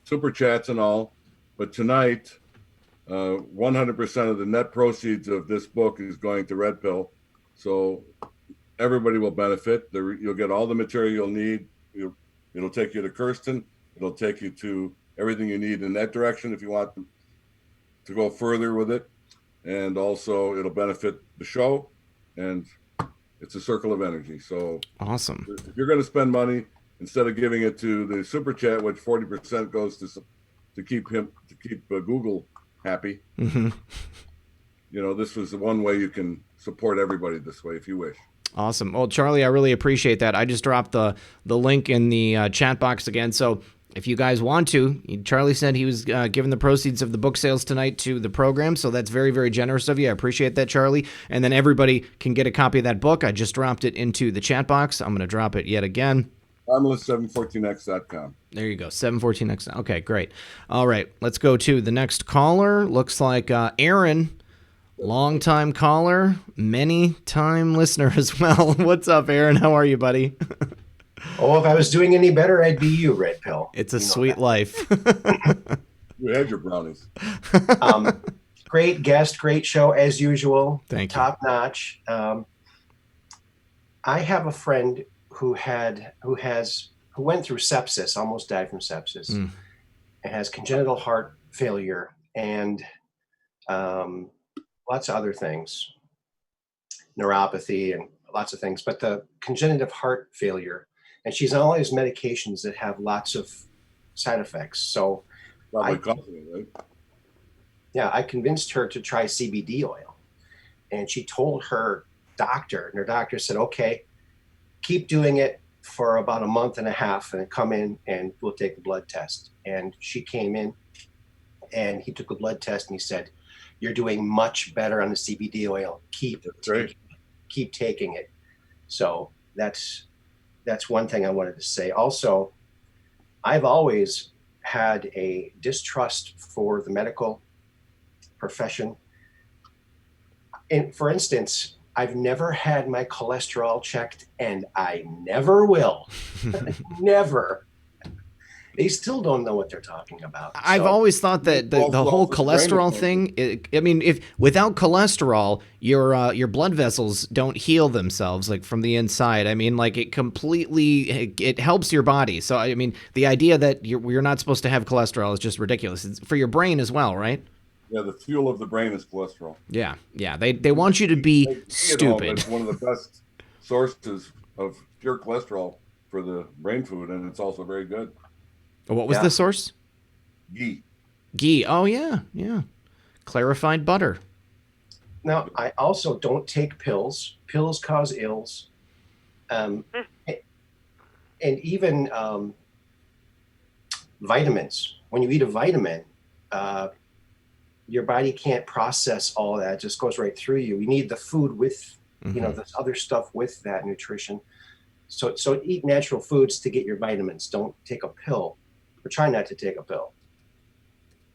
super chats and all, but tonight, 100% of the net proceeds of this book is going to Red Pill. So everybody will benefit. You'll get all the material you'll need. It'll take you to Kersten. It'll take you to everything you need in that direction if you want to go further with it. And also it'll benefit the show, and it's a circle of energy. So
awesome.
If you're going to spend money, instead of giving it to the super chat, which 40% goes to keep Google happy,
Mm-hmm.
This was the one way you can support everybody this way if you wish.
Awesome. Well, Charlie, I really appreciate that. I just dropped the link in the chat box again. So if you guys want to, Charlie said he was giving the proceeds of the book sales tonight to the program. So that's very, very generous of you. I appreciate that, Charlie. And then everybody can get a copy of that book. I just dropped it into the chat box. I'm going to drop it yet again.
Harmless714x.com.
There you go, 714X. Okay, great. All right, let's go to the next caller. Looks like Aaron, long-time caller, many-time listener as well. What's up, Aaron? How are you, buddy?
Oh, if I was doing any better, I'd be you, Red Pill.
It's a sweet life.
You had your brownies.
Great guest, great show as usual.
Thank you.
Top notch. I have a friend who went through sepsis, almost died from sepsis, and has congenital heart failure and lots of other things, neuropathy and lots of things, but the congenital heart failure. And she's on all these medications that have lots of side effects. So I convinced her to try CBD oil. And she told her doctor, and her doctor said, okay, keep doing it for about a month and a half and come in and we'll take the blood test. And she came in and he took a blood test and he said, you're doing much better on the CBD oil. Keep taking it. So that's one thing I wanted to say. Also, I've always had a distrust for the medical profession. And for instance, I've never had my cholesterol checked, and I never will. Never. They still don't know what they're talking about.
I've always thought that the whole cholesterol thing, I mean, if without cholesterol, your blood vessels don't heal themselves like from the inside. I mean, like it helps your body. So I mean, the idea that you're not supposed to have cholesterol is just ridiculous. It's for your brain as well, right?
Yeah, the fuel of the brain is cholesterol.
Yeah. They want you to be stupid.
It's one of the best sources of pure cholesterol for the brain food, and it's also very good.
What was the source?
Ghee.
Ghee. Oh, yeah. Clarified butter.
Now, I also don't take pills. Pills cause ills. And even vitamins. When you eat a vitamin, your body can't process all that. It just goes right through you. You need the food with, this other stuff with that nutrition. So eat natural foods to get your vitamins. Don't take a pill. Or try not to take a pill.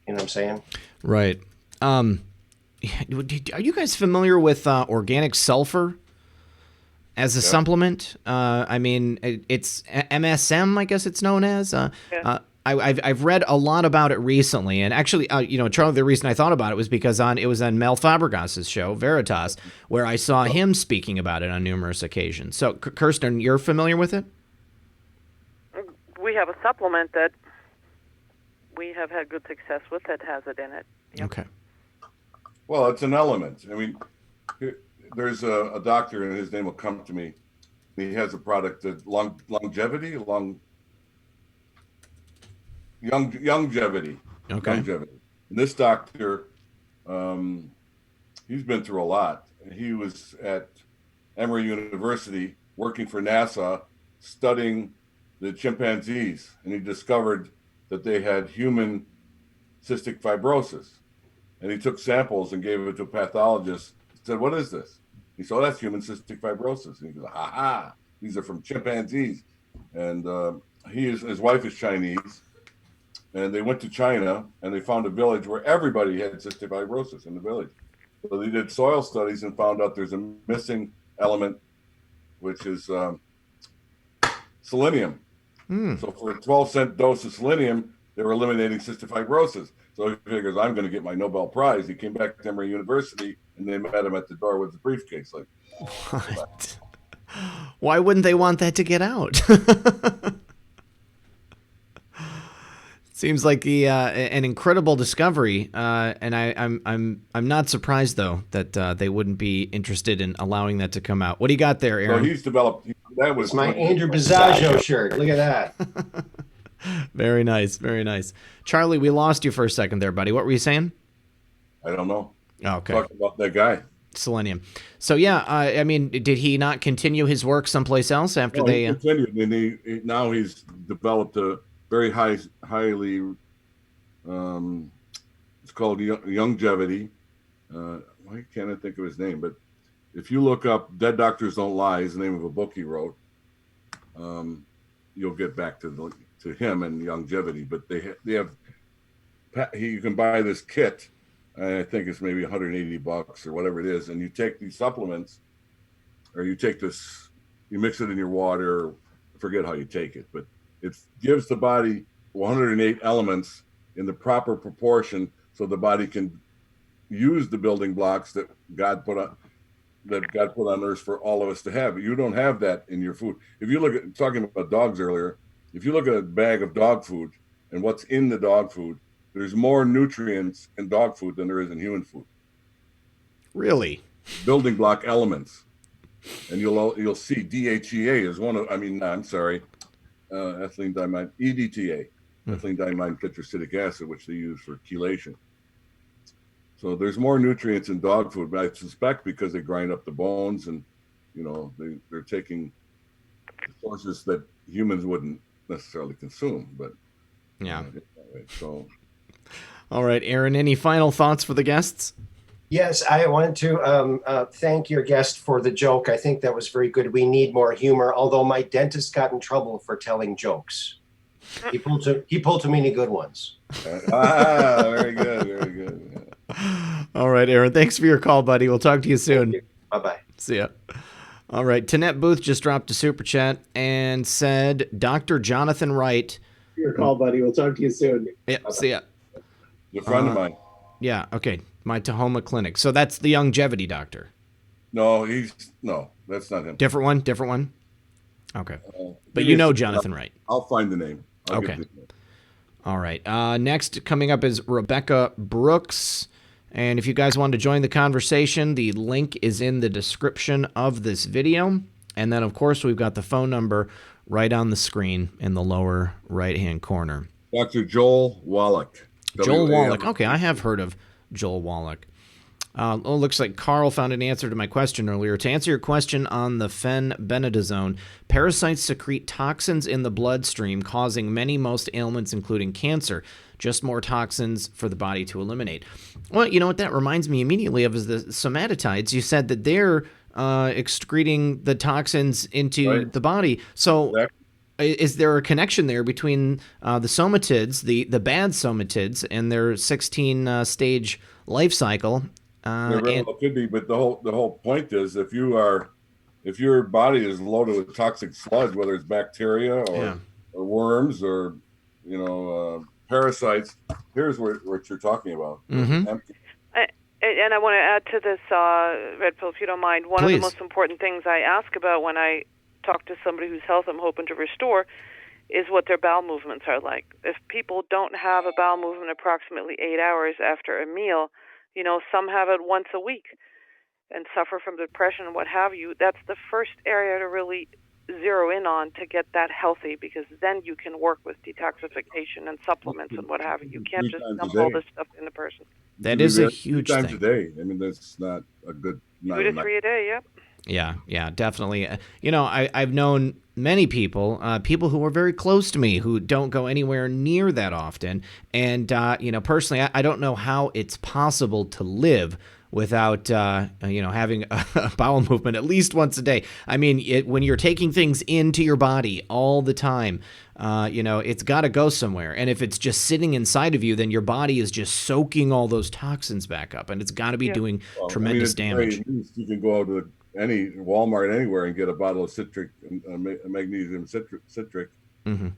You know what I'm saying? Right.
Are you guys familiar with organic sulfur as a supplement? I mean, it's MSM, I guess it's known as. I've read a lot about it recently, and actually, Charlie, the reason I thought about it was because it was on Mel Fabregas's show, Veritas, where I saw him speaking about it on numerous occasions. So, Kersten, you're familiar with it?
We have a supplement that we have had good success with that has it in it. Yep.
Okay.
Well, it's an element. I mean, there's a doctor, and his name will come to me. He has a product that longevity. Okay. Longevity. And this doctor, he's been through a lot. He was at Emory University working for NASA, studying the chimpanzees, and he discovered that they had human cystic fibrosis. And he took samples and gave it to a pathologist. He said, "What is this?" He said, "Oh, that's human cystic fibrosis." And he goes, "Ha, these are from chimpanzees." And his wife is Chinese. And they went to China, and they found a village where everybody had cystic fibrosis in the village. So they did soil studies and found out there's a missing element, which is selenium. So for a 12-cent dose of selenium, they were eliminating cystic fibrosis. So he figures, I'm going to get my Nobel Prize. He came back to Emory University, and they met him at the door with the briefcase. Like,
what? Why wouldn't they want that to get out? Seems like an incredible discovery, and I'm not surprised though that they wouldn't be interested in allowing that to come out. What do you got there, Aaron?
So he's developed. That was
my Andrew Bizaggio shirt. Look at that.
Very nice, very nice. Charlie, we lost you for a second there, buddy. What were you saying?
I don't know.
Okay.
Talking about that guy.
Selenium. So yeah, I mean, did he not continue his work someplace else after they?
He continued, and now he's developed a very highly. It's called longevity. Why can't I think of his name? But if you look up "Dead Doctors Don't Lie," is the name of a book he wrote. You'll get back to him and longevity. But they have. You can buy this kit. I think it's maybe $180 or whatever it is, and you take these supplements, or you take this, you mix it in your water. I forget how you take it, but it gives the body 108 elements in the proper proportion, so the body can use the building blocks that God put on earth for all of us to have. You don't have that in your food. If you look at talking about dogs earlier, if you look at a bag of dog food and what's in the dog food, there's more nutrients in dog food than there is in human food.
Really?
Building block elements, and you'll see DHEA is one of. ethylene diamine, EDTA, ethylene diamine tetracetic acid, which they use for chelation. So there's more nutrients in dog food, but I suspect because they grind up the bones, and they're taking sources that humans wouldn't necessarily consume. But
yeah.
So
All right, Aaron, any final thoughts for the guests?
Yes, I want to thank your guest for the joke. I think that was very good. We need more humor, although my dentist got in trouble for telling jokes. He pulled too many good ones.
Very good, very good.
All right, Aaron, thanks for your call, buddy. We'll talk to you soon.
Bye-bye.
See ya. All right, Tanette Booth just dropped a super chat and said, Dr. Jonathan Wright.
Your call, buddy. We'll talk to you soon.
Yeah, see ya.
He's a friend of mine.
Yeah, okay. My Tahoma Clinic. So that's the longevity doctor.
No, that's not him.
Different one? Okay. But you know Jonathan Wright.
I'll find the name.
Okay. All right. Next coming up is Rebecca Brooks. And if you guys want to join the conversation, the link is in the description of this video. And then, of course, we've got the phone number right on the screen in the lower right-hand corner.
Dr. Joel Wallach.
Joel Wallach. Okay, I have heard of Joel Wallach. Looks like Carl found an answer to my question earlier. To answer your question on the phenbendazole, parasites secrete toxins in the bloodstream, causing most ailments, including cancer. Just more toxins for the body to eliminate. Well, you know what that reminds me immediately of is the somaticides. You said that they're excreting the toxins into the body. So is there a connection there between the somatids, the bad somatids, and their 16-stage life cycle?
There very well could be, but the whole point is if your body is loaded with toxic sludge, whether it's bacteria or worms or parasites, here's what you're talking about.
Mm-hmm.
And I want to add to this, Red Pill, if you don't mind. One of the most important things I ask about when I talk to somebody whose health I'm hoping to restore is what their bowel movements are like. If people don't have a bowel movement approximately 8 hours after a meal, some have it once a week and suffer from depression and what have you, that's the first area to really zero in on to get that healthy, because then you can work with detoxification and supplements and what have you. You can't just dump all this stuff in the person.
That is a huge thing.
3 times a day. I mean, that's not a good...
2 to 3 a day, yep.
Yeah, definitely. I've known many people who are very close to me who don't go anywhere near that often. And, personally, I don't know how it's possible to live without, having a bowel movement at least once a day. I mean, when you're taking things into your body all the time, it's got to go somewhere. And if it's just sitting inside of you, then your body is just soaking all those toxins back up, and it's got to be doing tremendous damage.
You can go out to any Walmart anywhere and get a bottle of citric, magnesium citric, and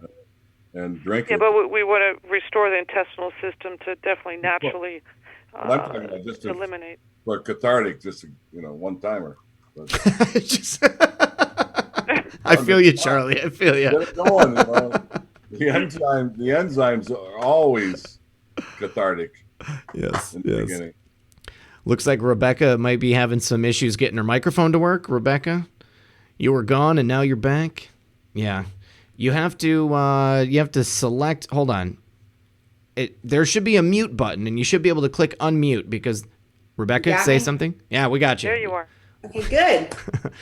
drink it.
Yeah, but we want to restore the intestinal system to definitely naturally
I'm talking about just
eliminate.
For cathartic, just one timer.
I feel you, Charlie. I feel you.
Get it going, The enzymes are always cathartic.
Yes.
In the beginning.
Looks like Rebecca might be having some issues getting her microphone to work. Rebecca, you were gone and now you're back. Yeah, you have to select. Hold on. There should be a mute button, and you should be able to click unmute because Rebecca, say something. Yeah, we got you.
There you are.
Okay, good.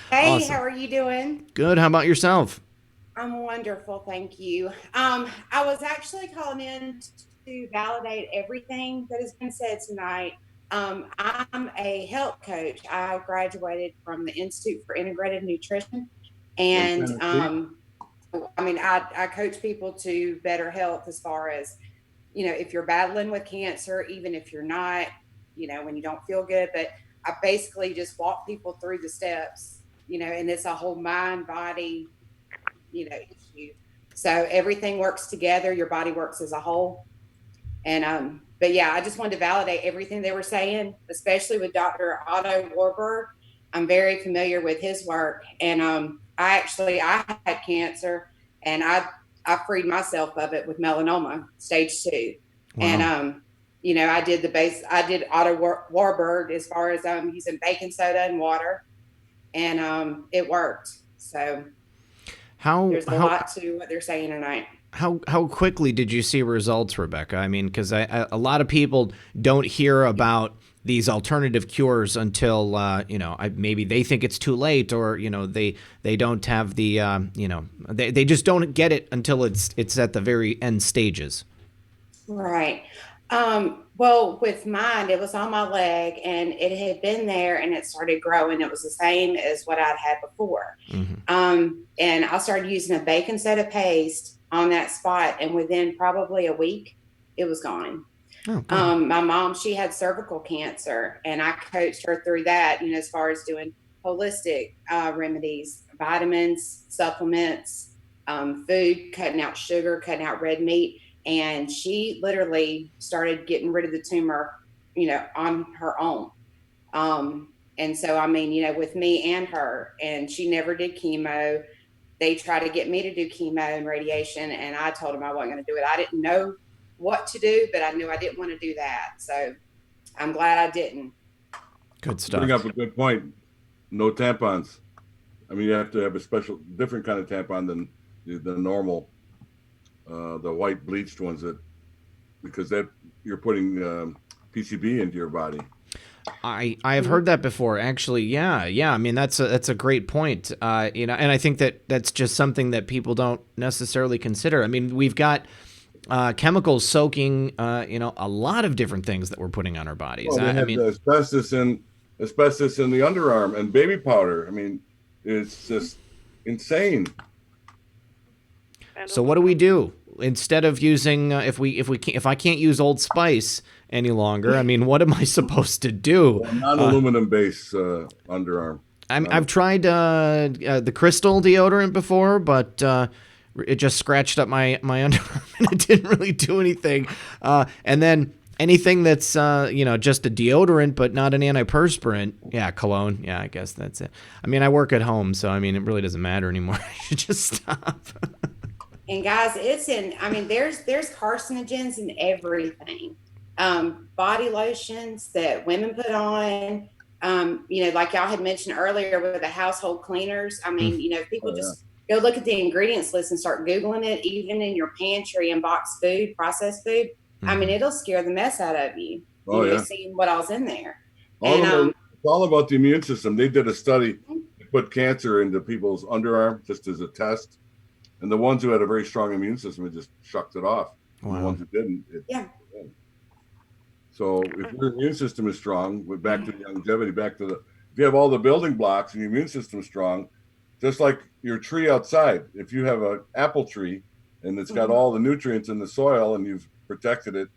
Hey,
Awesome.
How are you doing?
Good. How about yourself?
I'm wonderful, thank you. I was actually calling in to validate everything that has been said tonight. I'm a health coach. I graduated from the Institute for Integrative Nutrition, and I coach people to better health as far as, if you're battling with cancer, even if you're not, when you don't feel good. But I basically just walk people through the steps, and it's a whole mind, body, issue. So everything works together. Your body works as a whole. And, but yeah, I just wanted to validate everything they were saying, especially with Dr. Otto Warburg. I'm very familiar with his work. And I had cancer, and I freed myself of it with melanoma, stage 2. Wow. And, I did Otto Warburg as far as using baking soda and water, and it worked. So there's a lot to what they're saying tonight.
How quickly did you see results, Rebecca? I mean, because a lot of people don't hear about these alternative cures until maybe they think it's too late, or they don't have the they just don't get it until it's at the very end stages.
Right. Well, with mine, it was on my leg and it had been there and it started growing. It was the same as what I'd had before. And I started using a baking soda paste on that spot. And within probably a week, it was gone. My mom, she had cervical cancer and I coached her through that, as far as doing holistic remedies, vitamins, supplements, food, cutting out sugar, cutting out red meat. And she literally started getting rid of the tumor, on her own. And so, I mean, with me and her, and she never did chemo. They tried to get me to do chemo and radiation. And I told them I wasn't going to do it. I didn't know what to do, but I knew I didn't want to do that. So I'm glad I didn't.
Good stuff.
Bring up a good point. No tampons. I mean, you have to have a different kind of tampon than the normal, the white bleached ones because you're putting PCB into your body.
I have heard that before, actually. Yeah. I mean, that's a great point. And I think that's just something that people don't necessarily consider. I mean, we've got chemicals soaking, a lot of different things that we're putting on our bodies.
Well, they have asbestos in the underarm and baby powder. I mean, it's just insane.
So what do we do instead of using if I can't use Old Spice any longer? I mean, what am I supposed to do?
Non-aluminum base underarm.
I've tried the crystal deodorant before, but it just scratched up my underarm and it didn't really do anything. And then anything that's just a deodorant but not an antiperspirant, cologne. Yeah, I guess that's it. I mean, I work at home, so I mean, it really doesn't matter anymore. I should just stop.
And guys, there's carcinogens in everything. Body lotions that women put on, like y'all had mentioned earlier with the household cleaners. I mean, people just go look at the ingredients list and start Googling it, even in your pantry and boxed food, processed food. I mean, it'll scare the mess out of you. Seeing what all's in there.
It's all about the immune system. They did a study to put cancer into people's underarm just as a test. And the ones who had a very strong immune system, it just shucked it off. Wow. The ones who didn't, So if your immune system is strong, back to the longevity, if you have all the building blocks and your immune system is strong, just like your tree outside, if you have an apple tree and it's got all the nutrients in the soil and you've protected it,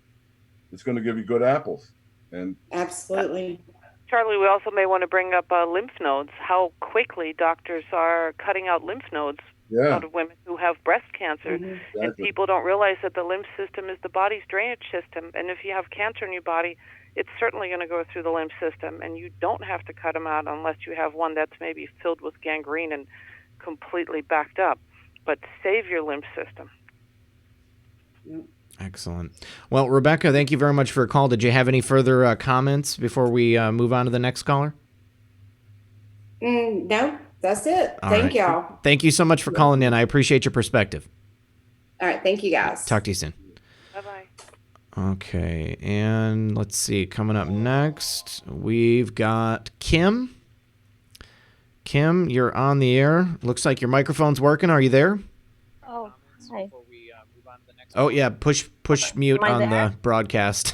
it's going to give you good apples. And
absolutely.
Charlie, we also may want to bring up lymph nodes, how quickly doctors are cutting out lymph nodes out of women who have breast cancer.
Exactly.
And people don't realize that the lymph system is the body's drainage system. And if you have cancer in your body, it's certainly going to go through the lymph system. And you don't have to cut them out unless you have one that's maybe filled with gangrene and completely backed up. But save your lymph system.
Excellent. Well, Rebecca, thank you very much for a call. Did you have any further comments before we move on to the next caller?
No, that's it. Thank y'all.
Thank you so much for calling in. I appreciate your perspective.
All right. Thank you, guys.
Talk to you soon.
Bye-bye.
Okay. And let's see. Coming up next, we've got Kim. Kim, you're on the air. Looks like your microphone's working. Are you there?
Oh, hi.
Oh, yeah. Push mute on the broadcast.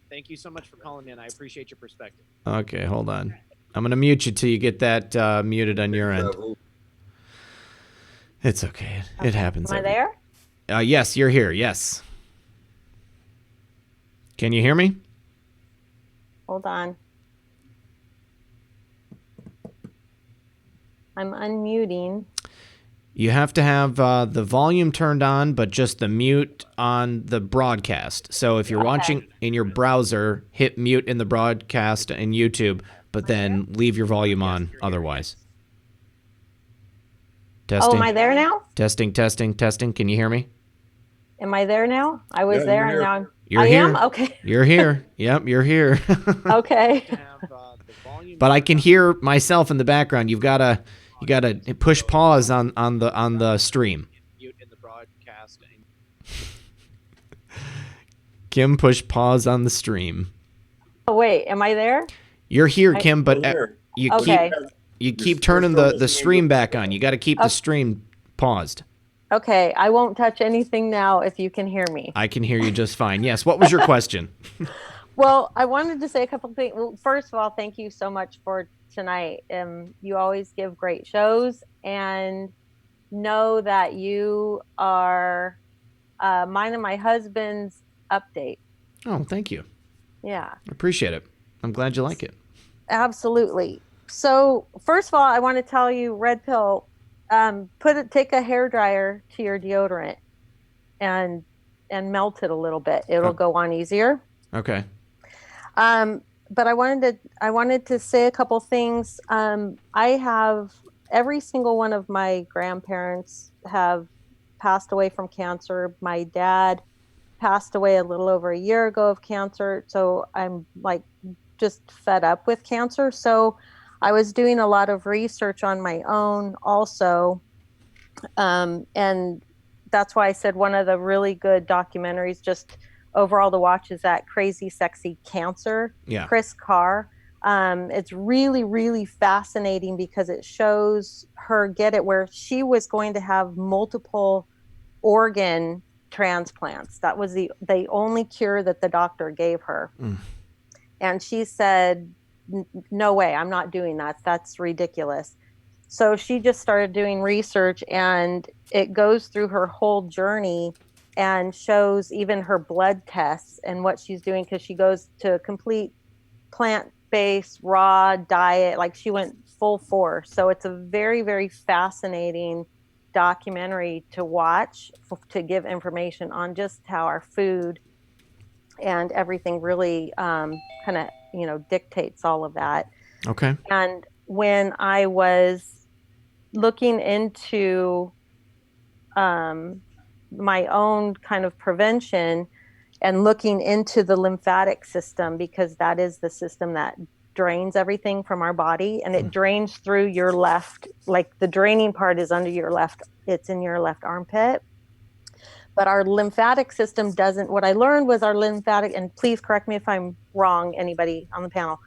Thank you so much for calling in. I appreciate your perspective.
Okay, hold on. I'm going to mute you till you get that muted on your end. It's okay. It happens.
Am I there?
Yes, you're here. Yes. Can you hear me?
Hold on. I'm unmuting.
You have to have the volume turned on, but just the mute on the broadcast. So if you're watching in your browser, hit mute in the broadcast in YouTube, but then leave your volume on otherwise. Testing.
Oh, am I there now?
Testing. Can you hear me?
Am I there now? I was there and now
You're here.
am? Okay.
You're here. Yep, you're here.
Okay.
But I can hear myself in the background. You gotta push pause on the stream. Kim, push pause on the stream.
Oh wait, am I there?
You're here, Kim, but you keep turning the stream back on. You got to keep the stream paused.
Okay, I won't touch anything now if you can hear me.
I can hear you just fine. Yes. What was your question?
Well, I wanted to say a couple things. Well, first of all, thank you so much for tonight. You always give great shows, and know that you are mine and my husband's update.
Oh, thank you.
Yeah.
I appreciate it. I'm glad you like it.
Absolutely. So first of all, I want to tell you, Red Pill, take a hair dryer to your deodorant and melt it a little bit. It'll go on easier.
Okay.
But I wanted to say a couple things. I have every single one of my grandparents have passed away from cancer. My dad passed away a little over a year ago of cancer. So I'm like just fed up with cancer. So I was doing a lot of research on my own also. And that's why I said one of the really good documentaries just overall to watch is that Crazy Sexy Cancer, Chris Carr. It's really, really fascinating because it shows her get it where she was going to have multiple organ transplants. That was the only cure that the doctor gave her. And she said, no way, I'm not doing that. That's ridiculous. So she just started doing research, and it goes through her whole journey and shows even her blood tests and what she's doing, because she goes to a complete plant-based raw diet. Like she went full force. So it's a very, very fascinating documentary to watch, to give information on just how our food and everything really kind of, dictates all of that.
Okay.
And when I was looking into my own kind of prevention and looking into the lymphatic system, because that is the system that drains everything from our body, and it drains through your left, like the draining part is under your left, it's in your left armpit. But our lymphatic system doesn't. What I learned was our lymphatic, and please correct me if I'm wrong, anybody on the panel,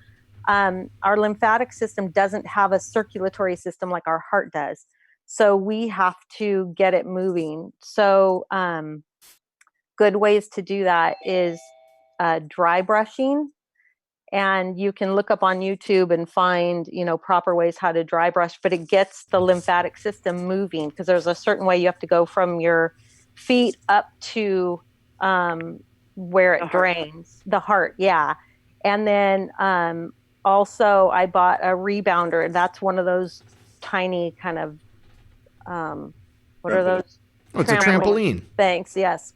our lymphatic system doesn't have a circulatory system like our heart does. So we have to get it moving. So good ways to do that is dry brushing. And you can look up on YouTube and find, proper ways how to dry brush, but it gets the lymphatic system moving, because there's a certain way you have to go from your feet up to where it drains the heart. Yeah. And then also I bought a rebounder. That's one of those tiny kind of what are those?
Oh, it's a trampoline.
Thanks. Yes.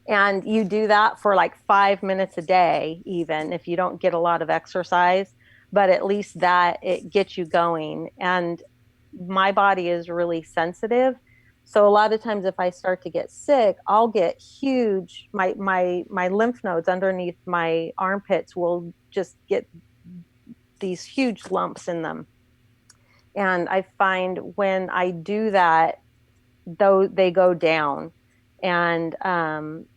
And you do that for like 5 minutes a day, even if you don't get a lot of exercise, but at least that it gets you going. And my body is really sensitive. So a lot of times if I start to get sick, I'll get huge, my lymph nodes underneath my armpits will just get these huge lumps in them. And I find when I do that, though, they go down. And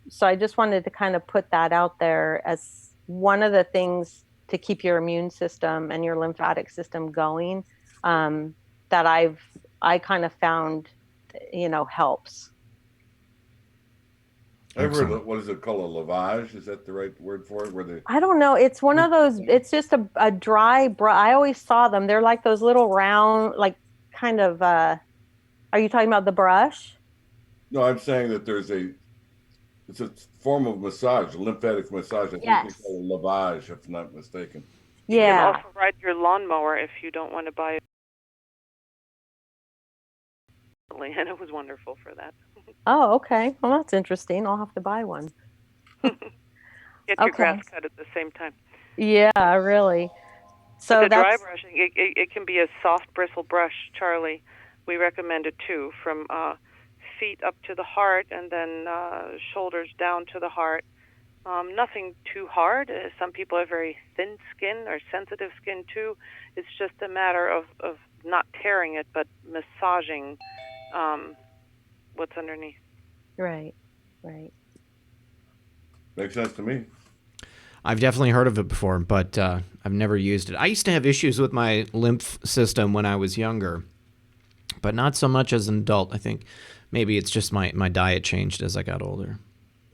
so I just wanted to kind of put that out there as one of the things to keep your immune system and your lymphatic system going, that I kind of found, helps.
I've heard, what is it called, a lavage? Is that the right word for it?
I don't know. It's one of those, it's just a dry brush. I always saw them. They're like those little round, like kind of, are you talking about the brush?
No, I'm saying that it's a form of massage, lymphatic massage. I think they call it lavage, if I'm not mistaken.
Yeah.
You can also ride your lawnmower if you don't want to buy it. And it was wonderful for that.
Oh, okay. Well, that's interesting. I'll have to buy one.
Get your grass cut at the same time.
Yeah, really. So
the dry brushing, it can be a soft bristle brush, Charlie. We recommend it too, from feet up to the heart, and then shoulders down to the heart. Nothing too hard. Some people have very thin skin or sensitive skin too. It's just a matter of not tearing it, but massaging what's underneath.
Right.
Makes sense to me.
I've definitely heard of it before, but I've never used it. I used to have issues with my lymph system when I was younger. but not so much as an adult. I think maybe it's just my diet changed as I got older.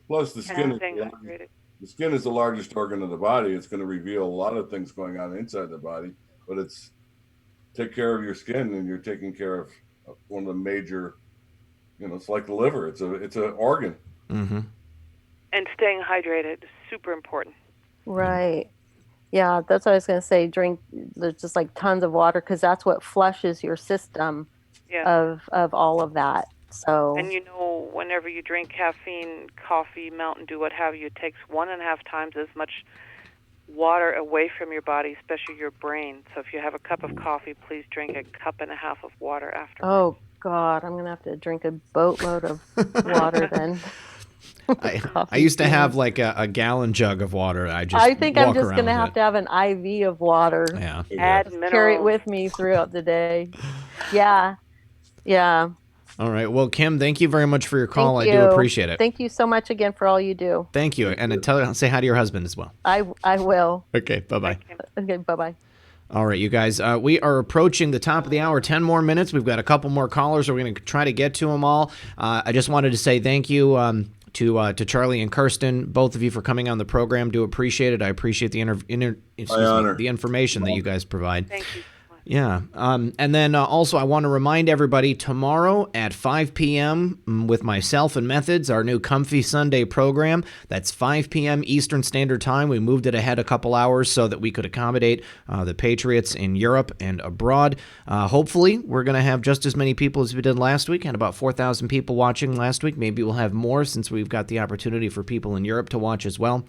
Plus, the skin
Staying hydrated.
the skin is the largest organ of the body. It's going to reveal a lot of things going on inside the body, but it's take care of your skin and you're taking care of one of the major, it's like the liver. It's an organ.
Mm-hmm.
And staying hydrated is super important.
Right. Yeah, that's what I was going to say. Drink just like tons of water, because that's what flushes your system of all of that. So.
And whenever you drink caffeine, coffee, Mountain Dew, what have you, it takes 1.5 times as much water away from your body, especially your brain. So if you have a cup of coffee, please drink 1.5 cups of water after.
Oh God, I'm gonna have to drink a boatload of water then.
I used to have like a gallon jug of water. I think
I'm just gonna have to have an IV of water.
Yeah.
Add
carry it with me throughout the day. Yeah.
All right. Well, Kim, thank you very much for your call. I do appreciate it.
Thank you so much again for all you do.
Thank you. And say hi to your husband as well.
I will.
Okay. Bye-bye.
Okay. Bye-bye.
All right, you guys. We are approaching the top of the hour. 10 more minutes. We've got a couple more callers. We're going to try to get to them all. I just wanted to say thank you to Charlie and Kersten, both of you, for coming on the program. Do appreciate it. I appreciate the the information that you guys provide.
Thank you.
Yeah. And then also I want to remind everybody, tomorrow at 5 p.m. with myself and Methods, our new Comfy Sunday program. That's 5 p.m. Eastern Standard Time. We moved it ahead a couple hours so that we could accommodate the Patriots in Europe and abroad. Hopefully, we're going to have just as many people as we did last week. Had about 4,000 people watching last week. Maybe we'll have more since we've got the opportunity for people in Europe to watch as well.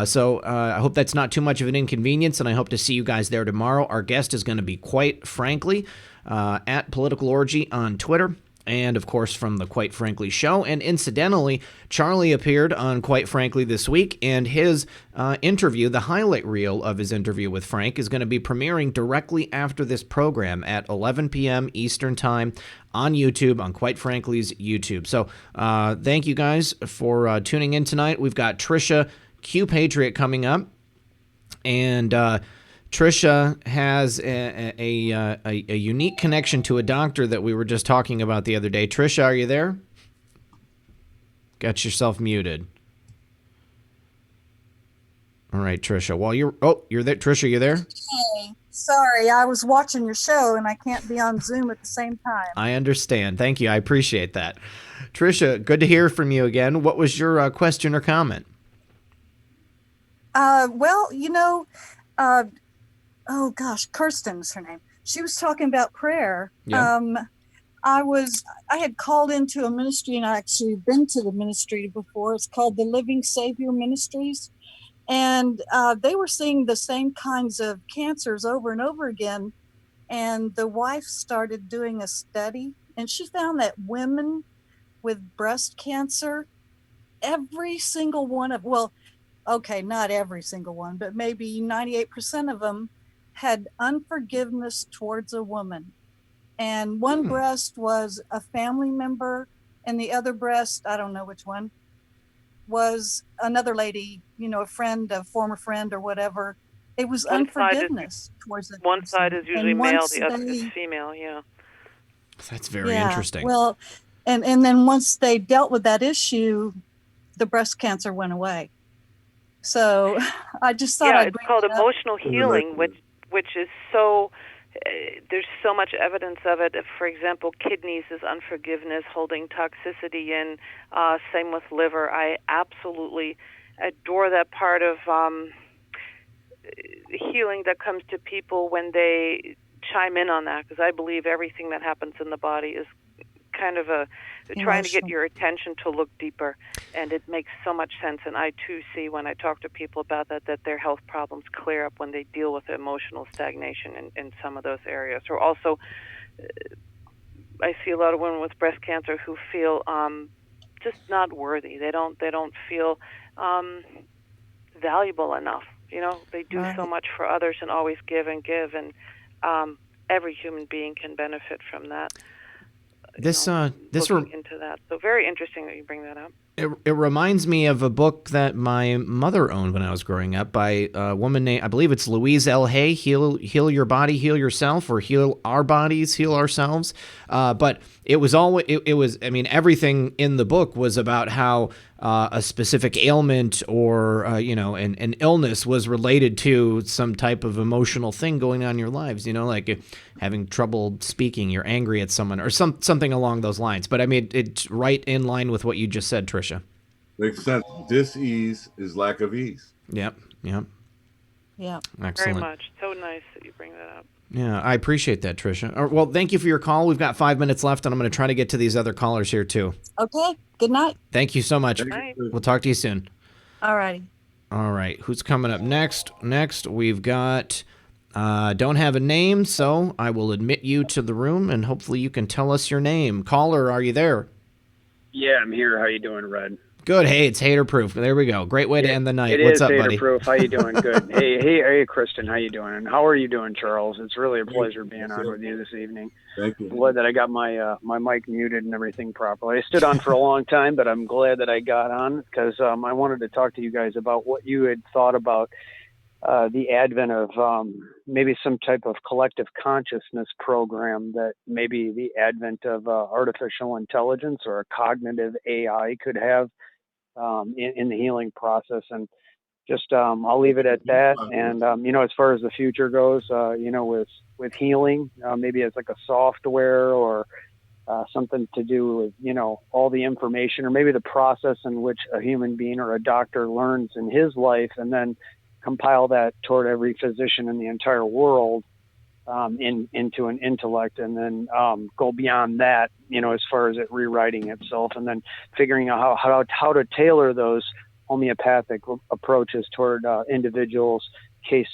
So I hope that's not too much of an inconvenience, and I hope to see you guys there tomorrow. Our guest is going to be Quite Frankly, at Political Orgy on Twitter, and of course from the Quite Frankly show. And incidentally, Charlie appeared on Quite Frankly this week, and his interview, the highlight reel of his interview with Frank, is going to be premiering directly after this program at 11 p.m. Eastern Time on YouTube, on Quite Frankly's YouTube. So thank you guys for tuning in tonight. We've got Trisha Q Patriot coming up, and Trisha has a unique connection to a doctor that we were just talking about the other day. Trisha, are you there? Got yourself muted. All right, Trisha. Well, you're there. Trisha, you there?
Hey, sorry, I was watching your show and I can't be on Zoom at the same time.
I understand. Thank you. I appreciate that. Trisha, good to hear from you again. What was your question or comment?
Well, oh gosh, Kersten's her name. She was talking about prayer.
Yeah.
I had called into a ministry, and I actually been to the ministry before. It's called the Living Savior Ministries. And they were seeing the same kinds of cancers over and over again. And the wife started doing a study, and she found that women with breast cancer, every single one of, not every single one, but maybe 98% of them had unforgiveness towards a woman. And one breast was a family member, and the other breast, I don't know which one, was another lady, a friend, a former friend or whatever. It was unforgiveness towards the
one
person.
side is usually
And
male,
once
the other
they-
is female, yeah.
That's very interesting.
Well, and then once they dealt with that issue, the breast cancer went away. So I just thought I'd
it's
bring
called
it up.
emotional healing, which is so, there's so much evidence of it. For example, kidneys is unforgiveness, holding toxicity in, same with liver. I absolutely adore that part of healing that comes to people when they chime in on that, because I believe everything that happens in the body is kind of trying to get your attention to look deeper, and it makes so much sense. And I too see when I talk to people about that their health problems clear up when they deal with emotional stagnation in some of those areas. Or also, I see a lot of women with breast cancer who feel just not worthy. They don't feel valuable enough. They do so much for others and always give and give, and every human being can benefit from that.
This
looking into that. So very interesting that you bring that up.
It reminds me of a book that my mother owned when I was growing up by a woman named, I believe it's Louise L. Hay, Heal Your Body, Heal Yourself, or Heal Our Bodies, Heal Ourselves. But it was always, it was, I mean, everything in the book was about how a specific ailment or, an illness was related to some type of emotional thing going on in your lives, like having trouble speaking, you're angry at someone, or something along those lines. But I mean, it's right in line with what you just said, Tricia.
Makes sense. Dis-ease is lack of ease.
Yep.
Yeah.
Excellent.
Very much. So nice that you bring that up.
Yeah, I appreciate that, Tricia. Well, thank you for your call. We've got 5 minutes left, and I'm going to try to get to these other callers here, too.
Okay. Good night.
Thank you so much.
Night.
We'll talk to you soon.
All righty.
All right. Who's coming up next? Next, we've got... don't have a name, so I will admit you to the room, and hopefully you can tell us your name. Caller, are you there?
Yeah, I'm here. How you doing, Red?
Good. Hey, it's hater proof. There we go. Great way to end the night.
It
What's
is
up,
hater
buddy?
proof. How you doing? Good. Hey, Kristen. How you doing? And how are you doing, Charles? It's really a pleasure being on with you this evening.
Thank you.
I'm glad that I got my mic muted and everything properly. I stood on for a long time, but I'm glad that I got on because I wanted to talk to you guys about what you had thought about the advent of maybe some type of collective consciousness program, that maybe the advent of artificial intelligence or a cognitive AI could have in the healing process. And just I'll leave it at that. And as far as the future goes, with healing, maybe it's like a software or something to do with all the information, or maybe the process in which a human being or a doctor learns in his life, and then compile that toward every physician in the entire world into an intellect, and then go beyond that, as far as it rewriting itself, and then figuring out how to tailor those homeopathic approaches toward individuals, case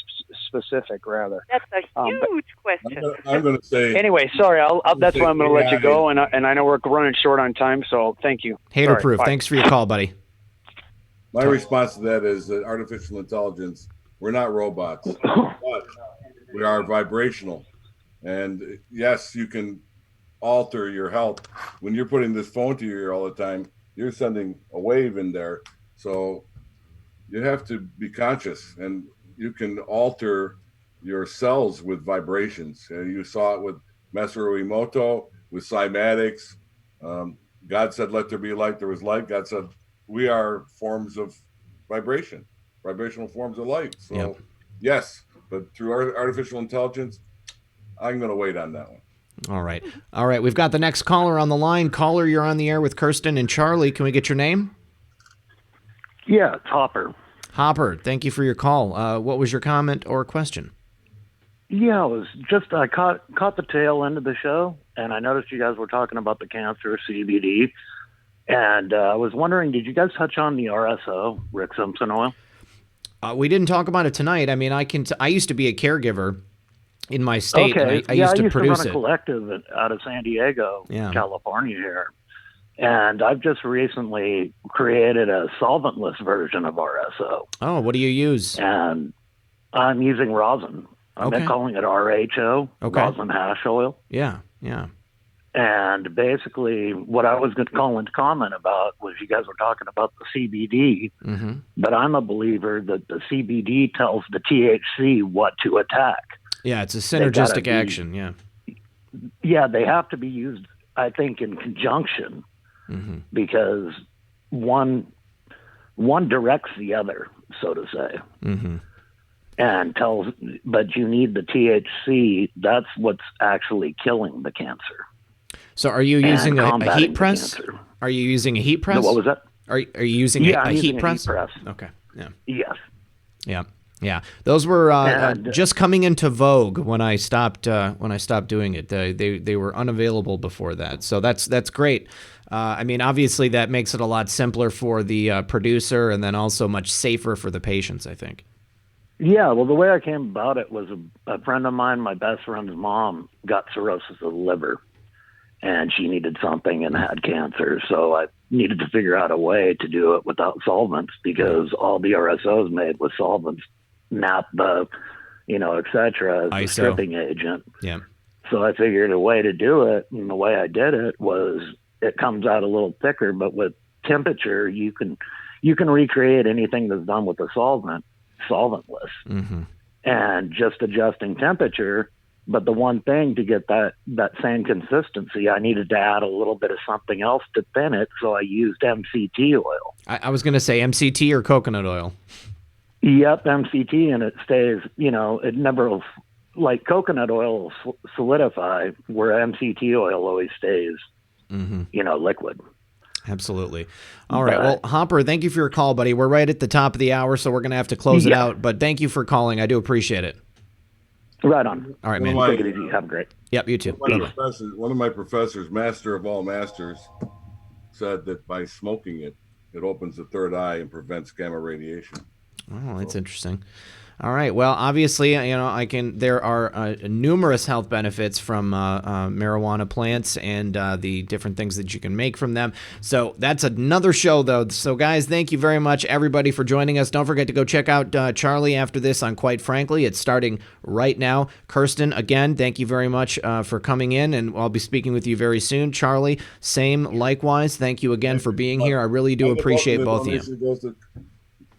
specific rather.
That's a huge question.
I'm going to say.
Anyway, sorry. That's why I'm going to let you go, and I know we're running short on time, so thank you.
Hater proof. Thanks for your call, buddy.
My response to that is that artificial intelligence, we're not robots, but we are vibrational. And yes, you can alter your health. When you're putting this phone to your ear all the time, you're sending a wave in there. So you have to be conscious, and you can alter your cells with vibrations. You saw it with Masaru Emoto, with cymatics. God said, let there be light, there was light. God said, we are forms of vibration, vibrational forms of light. So, yes, but through artificial intelligence, I'm going to wait on that one.
All right. We've got the next caller on the line. Caller, you're on the air with Kersten and Charlie. Can we get your name?
Yeah, it's Hopper.
Hopper, thank you for your call. What was your comment or question?
Yeah, I caught the tail end of the show, and I noticed you guys were talking about the cancer CBD. And I was wondering, did you guys touch on the RSO, Rick Simpson oil?
We didn't talk about it tonight. I mean, I used to be a caregiver in my state.
Okay.
And I used to produce
run a collective out of San Diego, California here. And I've just recently created a solventless version of RSO.
Oh, what do you use?
And I'm using rosin. I'm calling it RHO, rosin hash oil.
Yeah.
And basically, what I was going to call into comment about was you guys were talking about the CBD, but I'm a believer that the CBD tells the THC what to attack.
Yeah, it's a synergistic action,
Yeah, they have to be used, I think, in conjunction, because one directs the other, so to say. And but you need the THC. That's what's actually killing the cancer.
So are you using a heat press? Are you using a heat press?
No, what was that?
Are you using a heat press? Okay. Yeah.
Yes.
Yeah. Those were just coming into vogue when I stopped doing it. They were unavailable before that. So that's great. I mean, obviously that makes it a lot simpler for the producer, and then also much safer for the patients, I think.
Yeah, well, the way I came about it was a friend of mine, my best friend's mom, got cirrhosis of the liver, and she needed something and had cancer. So I needed to figure out a way to do it without solvents, because all the RSOs made with solvents, naphtha, et cetera, as a stripping agent.
Yeah.
So I figured a way to do it, and the way I did it was it comes out a little thicker, but with temperature, you can recreate anything that's done with a solventless, and just adjusting temperature. But the one thing to get that same consistency, I needed to add a little bit of something else to thin it, so I used MCT oil.
I was going to say MCT or coconut oil.
Yep, MCT, and it stays, it never, like coconut oil will solidify, where MCT oil always stays, liquid.
Absolutely. All right. Well, Hopper, thank you for your call, buddy. We're right at the top of the hour, so we're going to have to close it out. But thank you for calling. I do appreciate it.
Right on.
All right, man.
Take it easy. Have a great.
Yep, you too.
One of my professors, master of all masters, said that by smoking it, it opens the third eye and prevents gamma radiation.
Oh, that's interesting. All right. Well, obviously, there are numerous health benefits from marijuana plants and the different things that you can make from them. So that's another show, though. So, guys, thank you very much, everybody, for joining us. Don't forget to go check out Charlie after this on Quite Frankly. It's starting right now. Kersten, again, thank you very much for coming in, and I'll be speaking with you very soon. Charlie, same likewise. Thank you again for being here. I really do appreciate both of you.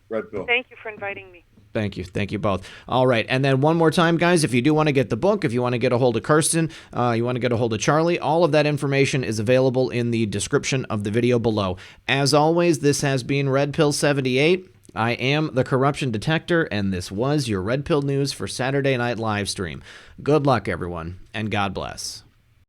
Thank you for inviting me.
Thank you. Thank you both. All right. And then one more time, guys, if you do want to get the book, if you want to get a hold of Kersten, you want to get a hold of Charlie, all of that information is available in the description of the video below. As always, this has been Red Pill 78. I am the Corruption Detector, and this was your Red Pill News for Saturday Night Livestream. Good luck, everyone, and God bless.